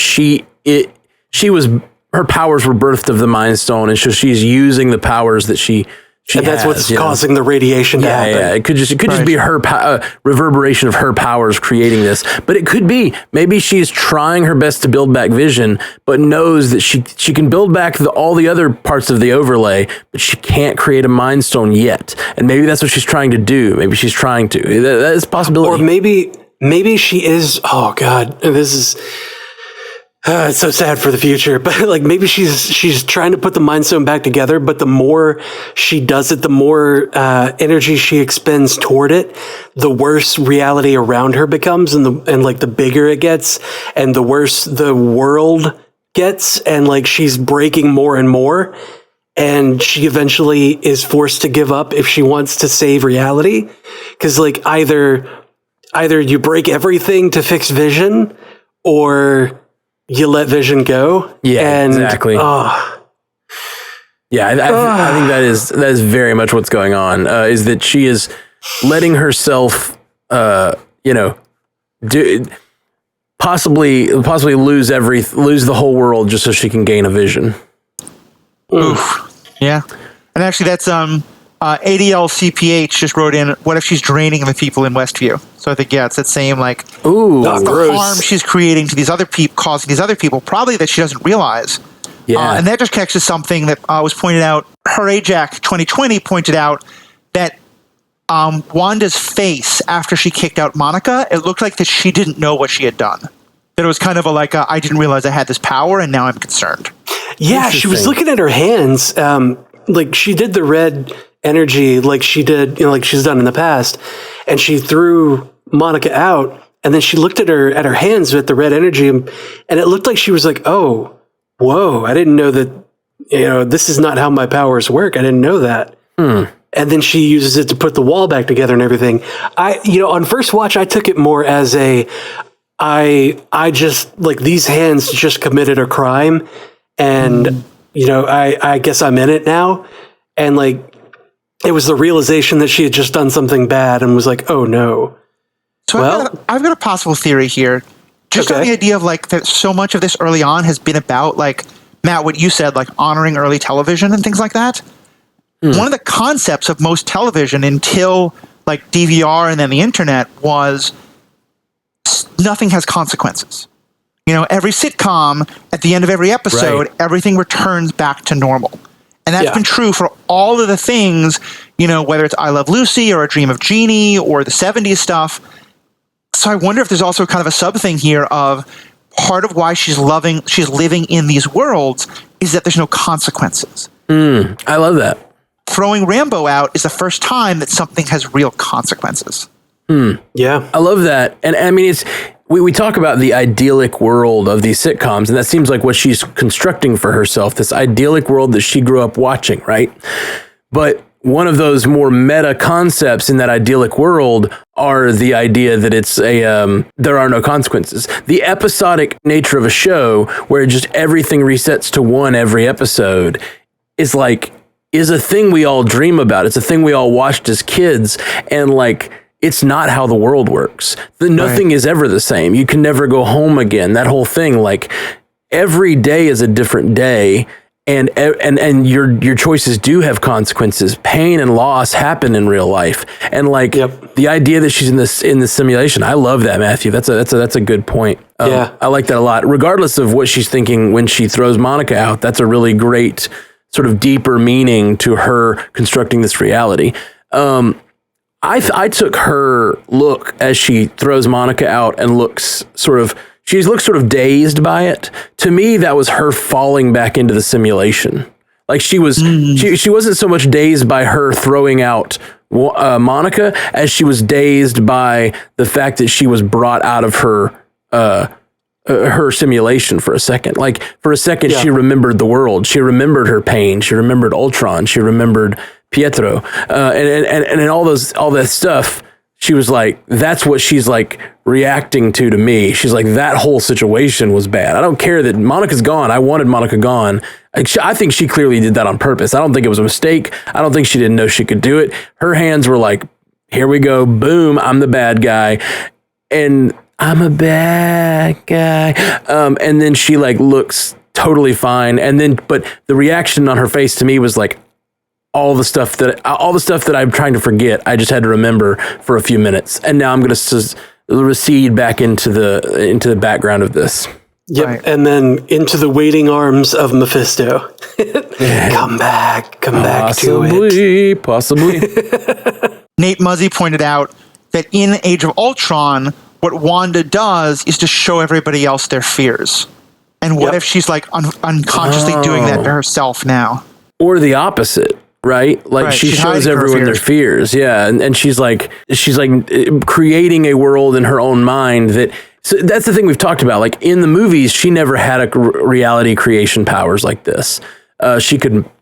her powers were birthed of the Mind Stone, and so she's using the powers that she and that's what's causing the radiation to happen. Yeah, it could just be her reverberation of her powers creating this. But it could be maybe she's trying her best to build back Vision, but knows that she can build back all the other parts of the overlay, but she can't create a Mind Stone yet. And maybe that's what she's trying to do. Maybe she's trying to. That is a possibility. Or maybe she is. Oh God, this is. It's so sad for the future, but like maybe she's trying to put the Mind Stone back together, but the more she does it, the more energy she expends toward it, the worse reality around her becomes, and like the bigger it gets, and the worse the world gets, and like she's breaking more and more, and she eventually is forced to give up if she wants to save reality, because like either you break everything to fix Vision, or you let Vision go. Yeah, exactly. Yeah, I think that is very much what's going on. Is that she is letting herself, possibly lose the whole world just so she can gain a Vision. Oof. Yeah, and actually, that's ADLCPH just wrote in, what if she's draining the people in Westview? So I think, it's that same, like, the harm she's creating to these other people, causing these other people, probably that she doesn't realize. Yeah. And that just connects to something that was pointed out. Her Ajax 2020 pointed out that Wanda's face after she kicked out Monica, it looked like that she didn't know what she had done. That it was kind of I didn't realize I had this power, and now I'm concerned. Yeah, she was looking at her hands. Like she did the red energy like she did, like she's done in the past, and she threw Monica out, and then she looked at her hands with the red energy, and it looked like she was like, oh, whoa, I didn't know that, this is not how my powers work. I didn't know that. And then she uses it to put the wall back together and everything. On first watch, I took it more as I just, like, these hands just committed a crime, and I guess I'm in it now. And like, it was the realization that she had just done something bad and was like, oh no. So I've got a possible theory here. Just on the idea of like that so much of this early on has been about, like, Matt, what you said, like honoring early television and things like that. One of the concepts of most television until like DVR and then the internet was nothing has consequences. Every sitcom, at the end of every episode, everything returns back to normal. And that's been true for all of the things, whether it's I Love Lucy or A Dream of Jeannie or the 70s stuff. So I wonder if there's also kind of a sub thing here of part of why she's living in these worlds is that there's no consequences. I love that. Throwing Rambo out is the first time that something has real consequences. Yeah. I love that. And I mean, we talk about the idyllic world of these sitcoms, and that seems like what she's constructing for herself, this idyllic world that she grew up watching, right? But one of those more meta concepts in that idyllic world are the idea that it's there are no consequences. The episodic nature of a show where just everything resets to one every episode is a thing we all dream about. It's a thing we all watched as kids, and like, it's not how the world works. Nothing is ever the same. You can never go home again. That whole thing, like, every day is a different day, and your choices do have consequences. Pain and loss happen in real life, and like the idea that she's in this simulation, I love that, Matthew. That's a good point. I like that a lot. Regardless of what she's thinking when she throws Monica out, that's a really great sort of deeper meaning to her constructing this reality. I took her look as she throws Monica out and looks sort of dazed by it. To me, that was her falling back into the simulation. Like she wasn't so much dazed by her throwing out Monica as she was dazed by the fact that she was brought out of her simulation for a second. Like for a second, she remembered the world. She remembered her pain. She remembered Ultron. She remembered Pietro, and all that stuff. She was like, that's what she's like reacting to me. She's like, that whole situation was bad. I don't care that Monica's gone. I wanted Monica gone. I think she clearly did that on purpose. I don't think it was a mistake. I don't think she didn't know she could do it. Her hands were like, here we go. Boom. I'm the bad guy. And I'm a bad guy. And then she like looks totally fine. And then, but the reaction on her face to me was like, all the stuff that I'm trying to forget, I just had to remember for a few minutes, and now I'm going to recede back into the background of this. Yep, right. And then into the waiting arms of Mephisto. Come back to it. Possibly. Nate Muzzy pointed out that in Age of Ultron, what Wanda does is to show everybody else their fears. And what if she's like unconsciously doing that to herself now? Or the opposite. Right? Like she shows everyone their fears. Yeah. And she's like creating a world in her own mind so that's the thing we've talked about. Like in the movies, she never had a reality creation powers like this. She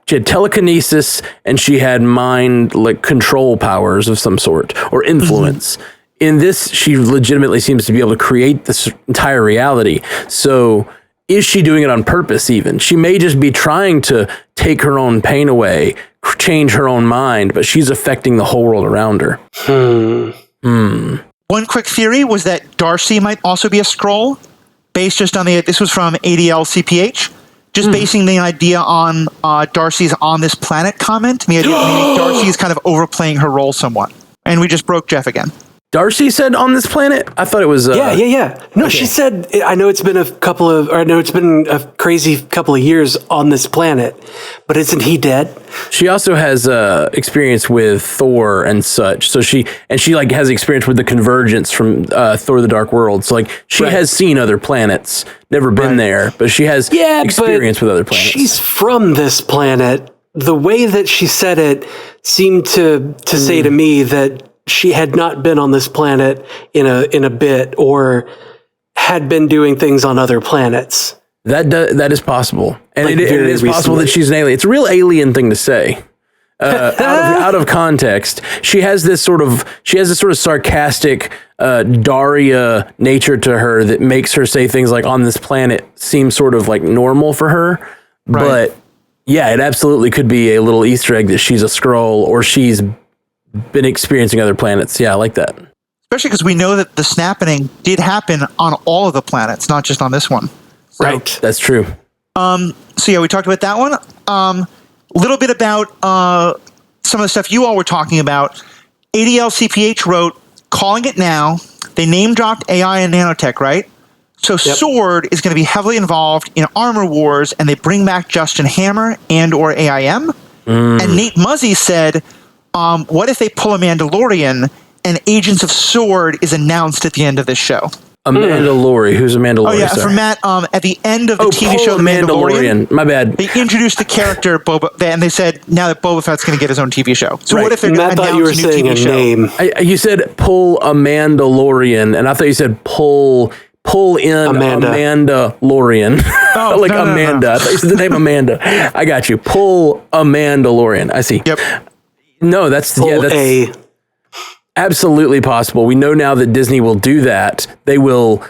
had telekinesis and she had mind like control powers of some sort or influence. Mm-hmm. In this, she legitimately seems to be able to create this entire reality. So is she doing it on purpose even? She may just be trying to take her own pain away, change her own mind, but she's affecting the whole world around her. One quick theory was that Darcy might also be a Skrull, based just on this was from ADL-CPH, just basing the idea on Darcy's on this planet comment, meaning Darcy is kind of overplaying her role somewhat. And we just broke Jeff again. Darcy said on this planet? I thought it was... Yeah. No, okay. She said, I know it's been a crazy couple of years on this planet, but isn't he dead? She also has experience with Thor and such. So she like has experience with the convergence from Thor the Dark World. So like she has seen other planets, never been there, but she has experience with other planets. She's from this planet. The way that she said it seemed to say to me that she had not been on this planet in a bit, or had been doing things on other planets. That is possible, and like it is possible that she's an alien. It's a real alien thing to say. Out of context, she has this sort of sarcastic Daria nature to her that makes her say things like "on this planet" seem sort of like normal for her, but yeah, it absolutely could be a little Easter egg that she's a Skrull or she's been experiencing other planets. Yeah, I like that. Especially because we know that the snapping did happen on all of the planets, not just on this one. So, right. That's true. So yeah, we talked about that one. A little bit about some of the stuff you all were talking about. ADL-CPH wrote, calling it now. They name dropped AI and nanotech, right? So Sword is going to be heavily involved in Armor Wars, and they bring back Justin Hammer and or AIM. And Nate Muzzy said, what if they pull a Mandalorian and Agents of Sword is announced at the end of this show? Amanda Laurie. Who's Amanda Laurie? Oh, yeah, from Matt. At the end of the TV show, The Mandalorian. My bad. They introduced the character Boba Fett, and they said now that Boba Fett's going to get his own TV show. So what if they're going to announce a new TV show? Name. You said pull a Mandalorian, and I thought you said pull in Amanda Lorian. Oh, like Amanda. I thought you said the name Amanda. I got you. Pull Amanda Lorian. I see. Yep. No, that's absolutely possible. We know now that Disney will do that. They will,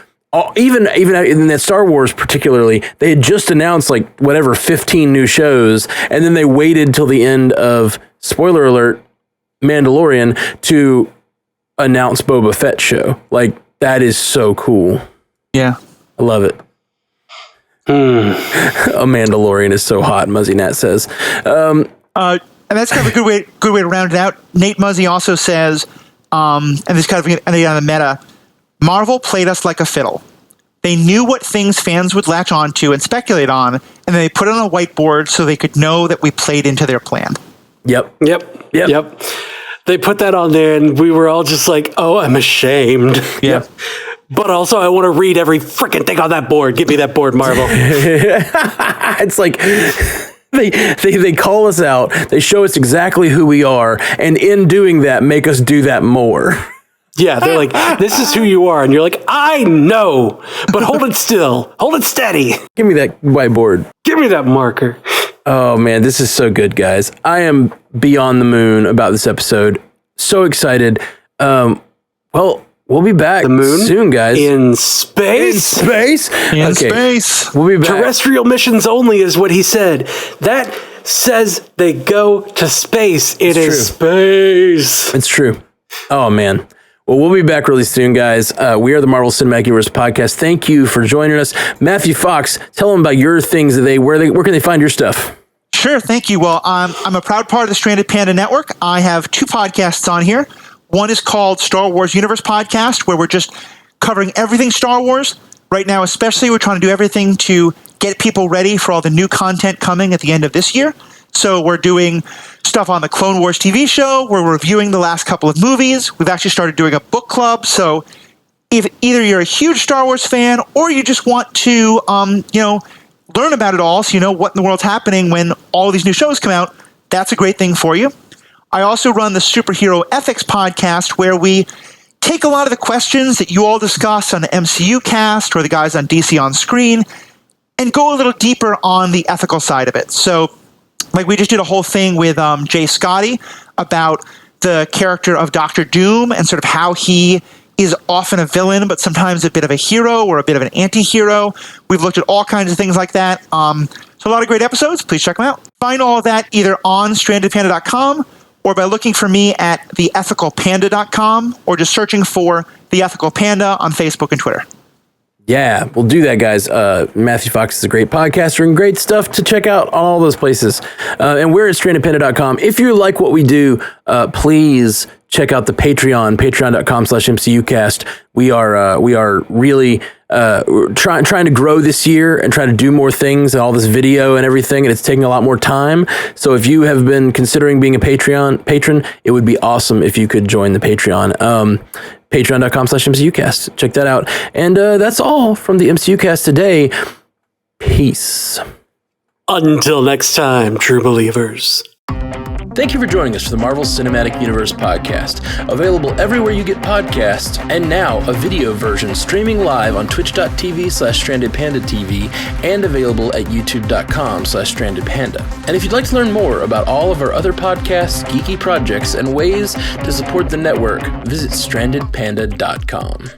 even in the Star Wars particularly, they had just announced 15 new shows, and then they waited till the end of, spoiler alert, Mandalorian to announce Boba Fett show. Like, that is so cool. Yeah. I love it. A Mandalorian is so hot, Muzzy Nat says. And that's kind of a good way to round it out. Nate Muzzy also says, and this kind of on the meta, Marvel played us like a fiddle. They knew what things fans would latch onto and speculate on, and then they put it on a whiteboard so they could know that we played into their plan. Yep. They put that on there, and we were all just like, "Oh, I'm ashamed." Yeah. But also, I want to read every freaking thing on that board. Give me that board, Marvel. It's like they call us out. They show us exactly who we are, and in doing that, make us do that more. Yeah, they're like, "This is who you are," and you're like, "I know, but hold it still, hold it steady. Give me that whiteboard. Give me that marker." Oh man, this is so good, guys. I am beyond the moon about this episode. So excited. Well, we'll be back The moon? soon, guys. In space? In space. We'll be back. Terrestrial missions only is what he said. That says they go to space. It is space. It's true. Oh man. Well, we'll be back really soon, guys. We are the Marvel Cinematic Universe podcast. Thank you for joining us. Matthew Fox, tell them about your things. Where can they find your stuff? Sure, thank you. Well, I'm a proud part of the Stranded Panda Network. I have 2 podcasts on here. One is called Star Wars Universe Podcast, where we're just covering everything Star Wars. Right now, especially, we're trying to do everything to get people ready for all the new content coming at the end of this year. So we're doing stuff on the Clone Wars TV show. We're reviewing the last couple of movies. We've actually started doing a book club. So if either you're a huge Star Wars fan or you just want to, learn about it all, so you know what in the world's happening when all these new shows come out, that's a great thing for you. I also run the Superhero Ethics Podcast, where we take a lot of the questions that you all discuss on the MCU cast or the guys on DC On Screen and go a little deeper on the ethical side of it. So, like, we just did a whole thing with Jay Scotty about the character of Doctor Doom and sort of how he is often a villain, but sometimes a bit of a hero or a bit of an anti-hero. We've looked at all kinds of things like that. So a lot of great episodes. Please check them out. Find all of that either on strandedpanda.com or by looking for me at theethicalpanda.com or just searching for The Ethical Panda on Facebook and Twitter. Yeah, we'll do that, guys. Matthew Fox is a great podcaster and great stuff to check out on all those places. And we're at strandedpanda.com. If you like what we do, please check out the Patreon, patreon.com/MCUcast. We are really trying to grow this year and try to do more things and all this video and everything, and it's taking a lot more time. So if you have been considering being a patron, it would be awesome if you could join the Patreon. Patreon.com/MCUcast. Check that out. And that's all from the MCUcast today. Peace. Until next time, true believers. Thank you for joining us for the Marvel Cinematic Universe podcast. Available everywhere you get podcasts, and now a video version streaming live on twitch.tv/strandedpandatv and available at youtube.com/strandedpanda. And if you'd like to learn more about all of our other podcasts, geeky projects, and ways to support the network, visit strandedpanda.com.